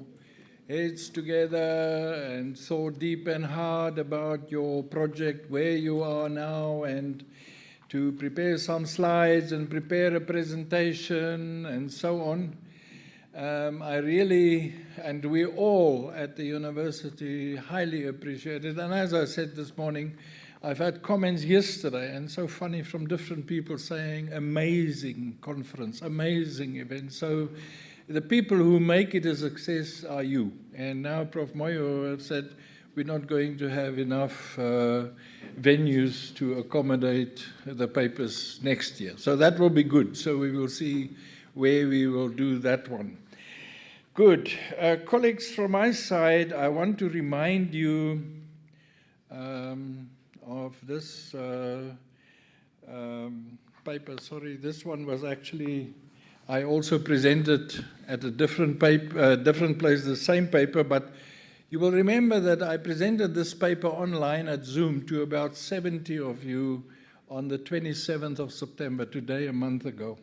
heads together and thought deep and hard about your project, where you are now, and to prepare some slides and prepare a presentation and so on. I really, and we all at the university highly appreciate it. And as I said this morning, I've had comments yesterday, and so funny, from different people saying, amazing conference, amazing event. So the people who make it a success are you. And now Prof. Moyo have said, we're not going to have enough venues to accommodate the papers next year. So that will be good. So we will see where we will do that one. Good. Colleagues, from my side, I want to remind you of this paper. Sorry, this one was actually, I also presented at a different place, the same paper, but you will remember that I presented this paper online at Zoom to about 70 of you on the 27th of September, today, a month ago.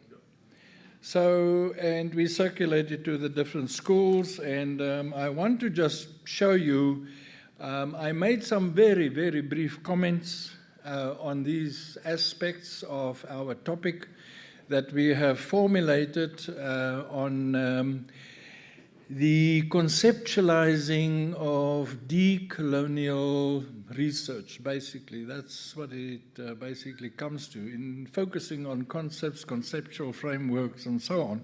So, and we circulated to the different schools, and I want to just show you, I made some very, very brief comments on these aspects of our topic that we have formulated on the conceptualizing of decolonial research, basically. That's what it basically comes to, in focusing on concepts, conceptual frameworks, and so on.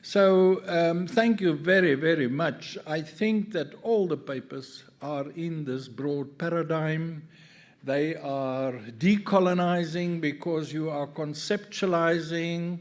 So thank you very, very much. I think that all the papers are in this broad paradigm. They are decolonizing because you are conceptualizing,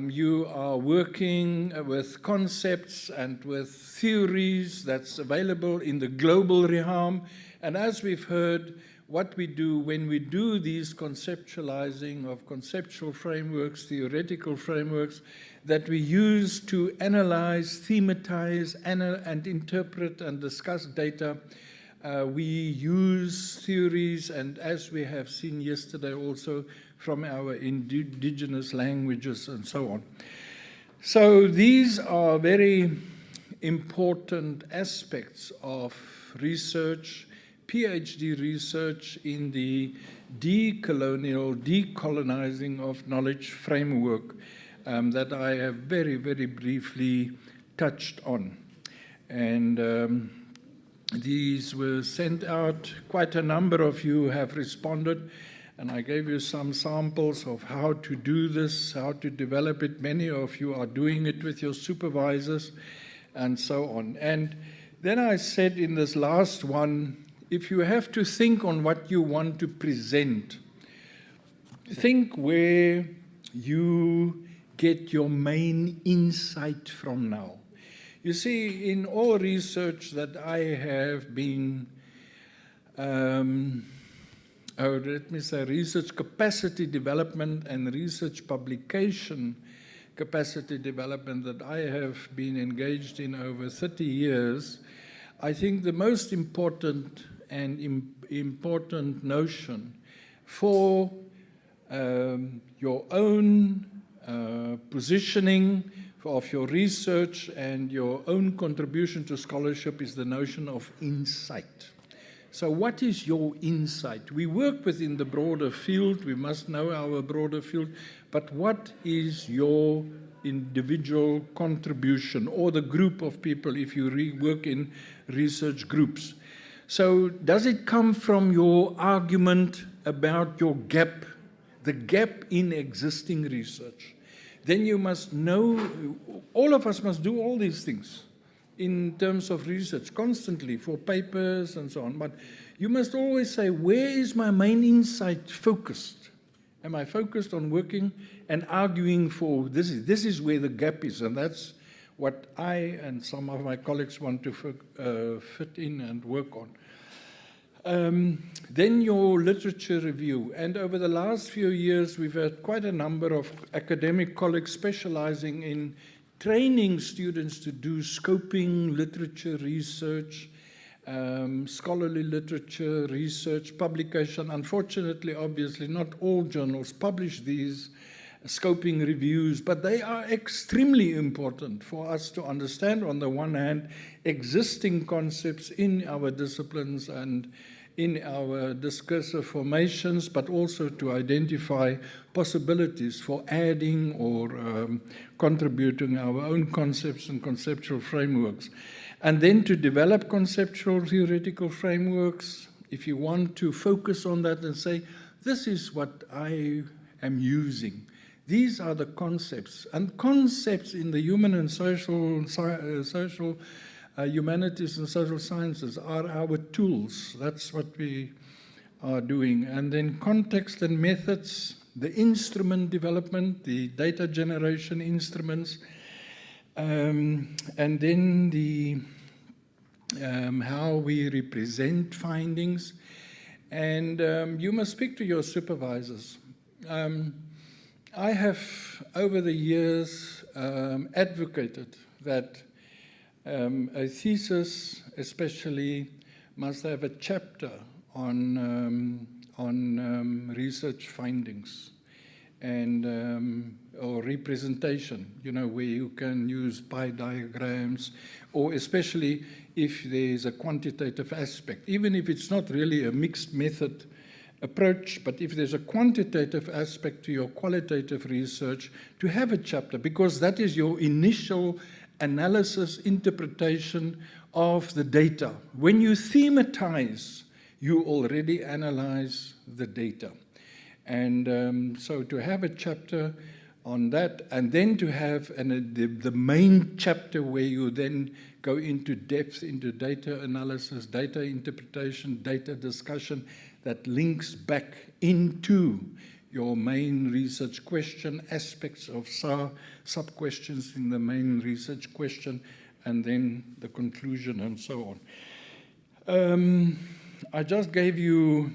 you are working with concepts and with theories that's available in the global realm. And as we've heard, what we do when we do these conceptualizing of conceptual frameworks, theoretical frameworks, that we use to analyze, thematize, and interpret and discuss data, we use theories, and as we have seen yesterday also, from our indigenous languages and so on. So these are very important aspects of research, PhD research in the decolonizing of knowledge framework that I have very, very briefly touched on. And these were sent out. Quite a number of you have responded, and I gave you some samples of how to do this, how to develop it. Many of you are doing it with your supervisors and so on. And then I said in this last one, if you have to think on what you want to present, think where you get your main insight from now. You see, in all research that I have been, research capacity development and research publication capacity development that I have been engaged in over 30 years, I think the most important and important notion for your own positioning of your research and your own contribution to scholarship is the notion of insight. So what is your insight? We work within the broader field, we must know our broader field, but what is your individual contribution, or the group of people if you work in research groups? So does it come from your argument about your gap, the gap in existing research? Then you must know, all of us must do all these things in terms of research constantly for papers and so on. But you must always say, where is my main insight focused? Am I focused on working and arguing for this is where the gap is, and that's what I and some of my colleagues want to fit in and work on. Then your literature review. And over the last few years, we've had quite a number of academic colleagues specializing in training students to do scoping literature research scholarly literature, research, publication. Unfortunately, obviously, not all journals publish these scoping reviews, but they are extremely important for us to understand, on the one hand, existing concepts in our disciplines and in our discursive formations, but also to identify possibilities for adding or contributing our own concepts and conceptual frameworks. And then to develop conceptual theoretical frameworks, if you want to focus on that and say, this is what I am using. These are the concepts. And concepts in the human and humanities and social sciences are our tools. That's what we are doing. And then context and methods, the instrument development, the data generation instruments, and then the how we represent findings. And you must speak to your supervisors. I have, over the years, advocated that a thesis, especially, must have a chapter on research findings and or representation, you know, where you can use pie diagrams, or especially if there's a quantitative aspect, even if it's not really a mixed method approach, but if there's a quantitative aspect to your qualitative research, to have a chapter, because that is your initial analysis, interpretation of the data. When you thematize, you already analyze the data. And so to have a chapter on that, and then to have the main chapter where you then go into depth into data analysis, data interpretation, data discussion, that links back into your main research question, aspects of sub-questions in the main research question, and then the conclusion and so on. I just gave you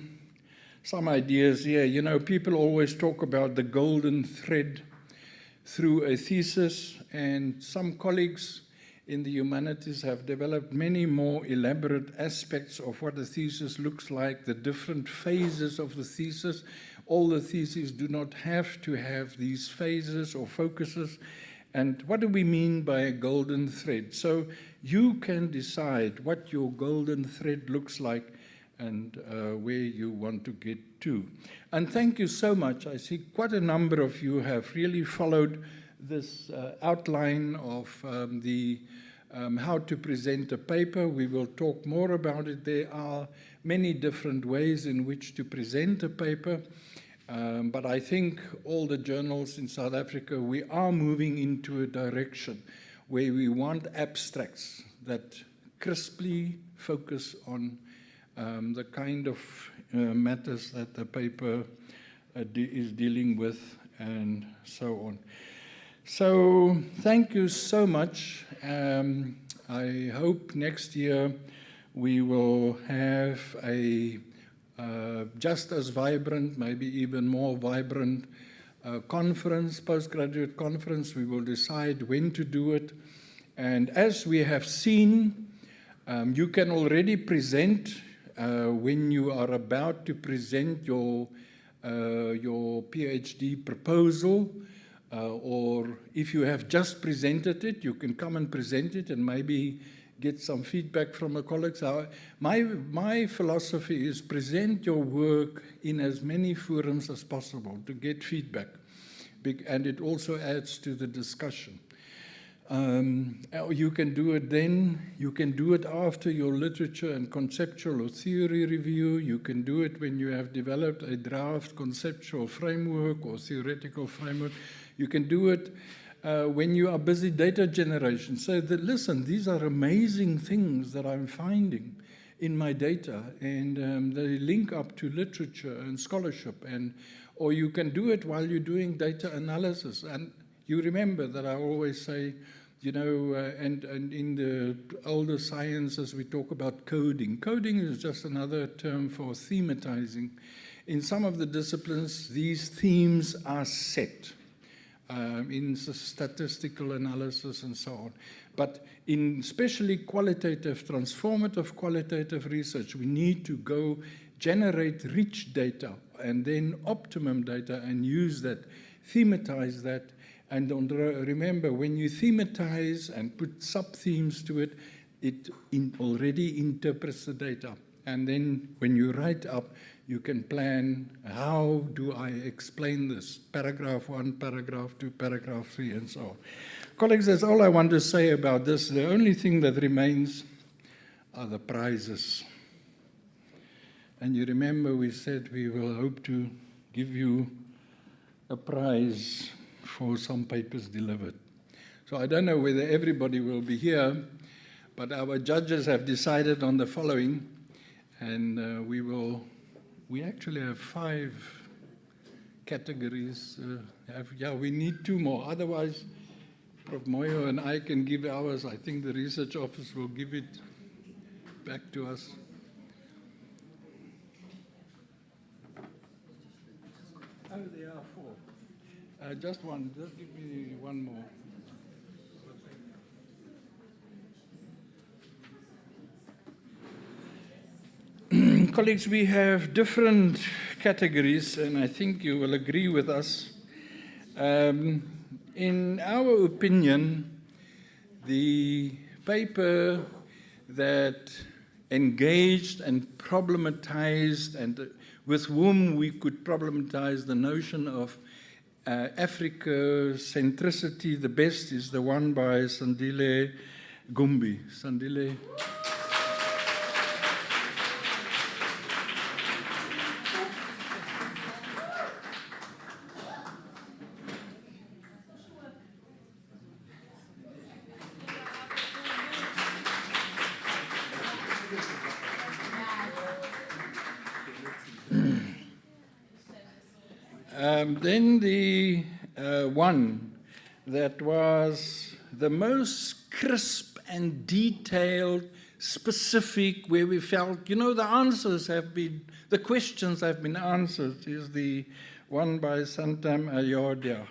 some ideas here. You know, people always talk about the golden thread through a thesis, and some colleagues in the humanities have developed many more elaborate aspects of what a thesis looks like, the different phases of the thesis. All the theses do not have to have these phases or focuses. And what do we mean by a golden thread? So you can decide what your golden thread looks like and where you want to get to. And thank you so much. I see quite a number of you have really followed this outline of how to present a paper. We will talk more about it. There are many different ways in which to present a paper. But I think all the journals in South Africa, we are moving into a direction where we want abstracts that crisply focus on the kind of matters that the paper is dealing with and so on. So thank you so much. I hope next year we will have a just as vibrant, maybe even more vibrant conference, postgraduate conference. We will decide when to do it. And as we have seen, you can already present when you are about to present your PhD proposal, or if you have just presented it, you can come and present it and maybe get some feedback from a colleague. My philosophy is present your work in as many forums as possible to get feedback, and it also adds to the discussion. You can do it then, you can do it after your literature and conceptual or theory review, you can do it when you have developed a draft conceptual framework or theoretical framework, you can do it when you are busy data generation. So listen, these are amazing things that I'm finding in my data, and they link up to literature and scholarship, or you can do it while you're doing data analysis. And you remember that I always say, you know, and in the older sciences we talk about coding. Coding is just another term for thematizing. In some of the disciplines, these themes are set. in statistical analysis and so on. But in especially qualitative, transformative qualitative research, we need to go generate rich data and then optimum data and use that, thematize that. And remember, when you thematize and put sub-themes to it, it already interprets the data. And then when you write up, you can plan, how do I explain this? Paragraph 1, paragraph 2, paragraph 3, and so on. Colleagues, that's all I want to say about this. The only thing that remains are the prizes. And you remember we said we will hope to give you a prize for some papers delivered. So I don't know whether everybody will be here, but our judges have decided on the following, and we actually have 5 categories. We need 2 more, otherwise Prof. Moyo and I can give ours. I think the research office will give it back to us. Oh, there are 4. Just one, just give me one more. Colleagues, we have different categories, and I think you will agree with us. In our opinion, the paper that engaged and problematized, and with whom we could problematize the notion of Africa centricity, the best is the one by Sandile Gumbi. Sandile. Then the one that was the most crisp and detailed, specific, where we felt, the answers have been, the questions have been answered, is the one by Santam Ayodia.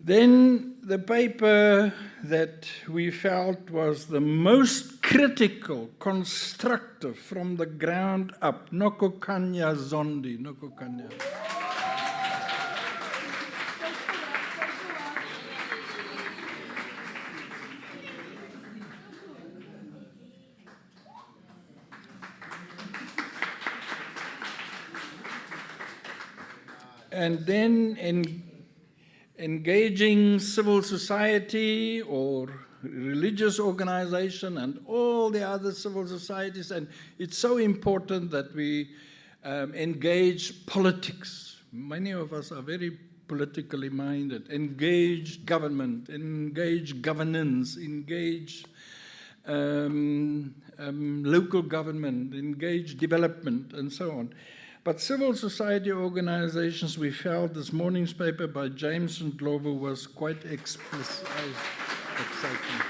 Then the paper that we felt was the most critical, constructive from the ground up, Nokokanya Zondi, Nokokanya. And then engaging civil society or religious organization and all the other civil societies. And it's so important that we engage politics. Many of us are very politically minded. Engage government, engage governance, engage local government, engage development, and so on. But civil society organizations, we felt this morning's paper by James and Glover was quite explicit, exciting.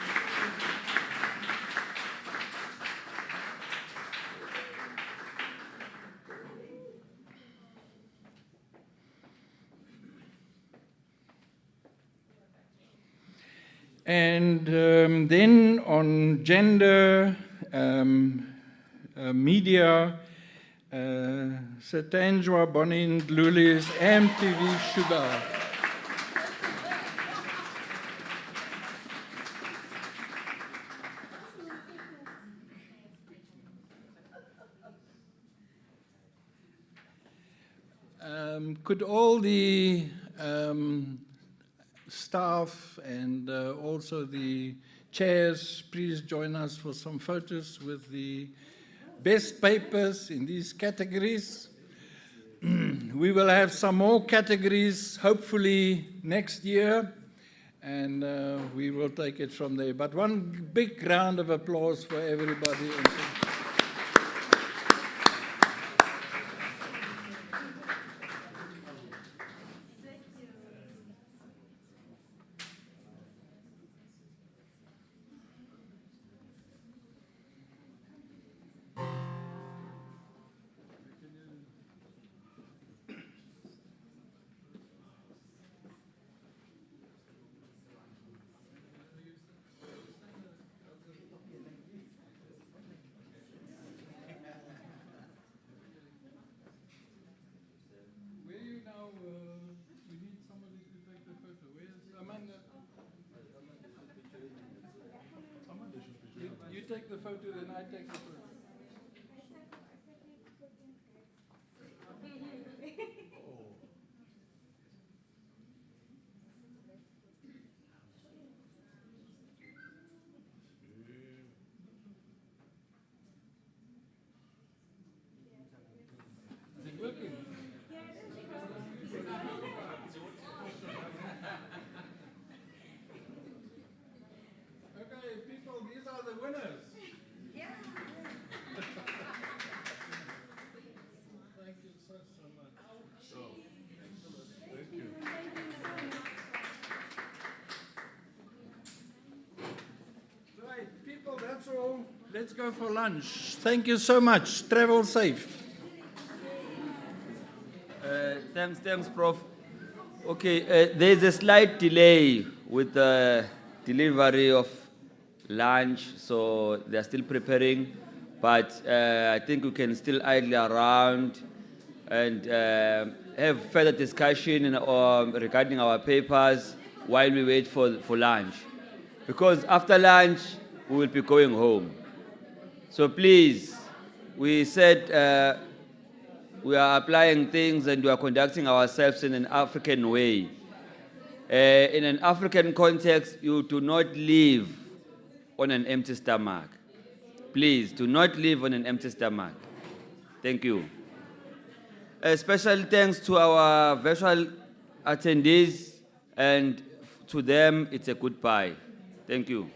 And then on gender, media, Setanjwa Bonin Luli's MTV Sugar. Could all the staff and also the chairs please join us for some photos with the best papers in these categories. We will have some more categories, hopefully next year. and we will take it from there. But one big round of applause for everybody. You take the photo, then I take the photo. Is it working? Okay, people, these are the winners. Thank you so much. Thank you. Right, people, that's all. Let's go for lunch. Thank you so much. Travel safe. Thanks, Prof. Okay, there's a slight delay with the delivery of lunch, so they're still preparing, but I think we can still idle around and have further discussion regarding our papers while we wait for lunch. Because after lunch, we will be going home. So please, we said we are applying things and we are conducting ourselves in an African way. In an African context, you do not live on an empty stomach. Please, do not live on an empty stomach. Thank you. A special thanks to our virtual attendees, and to them, it's a goodbye. Thank you.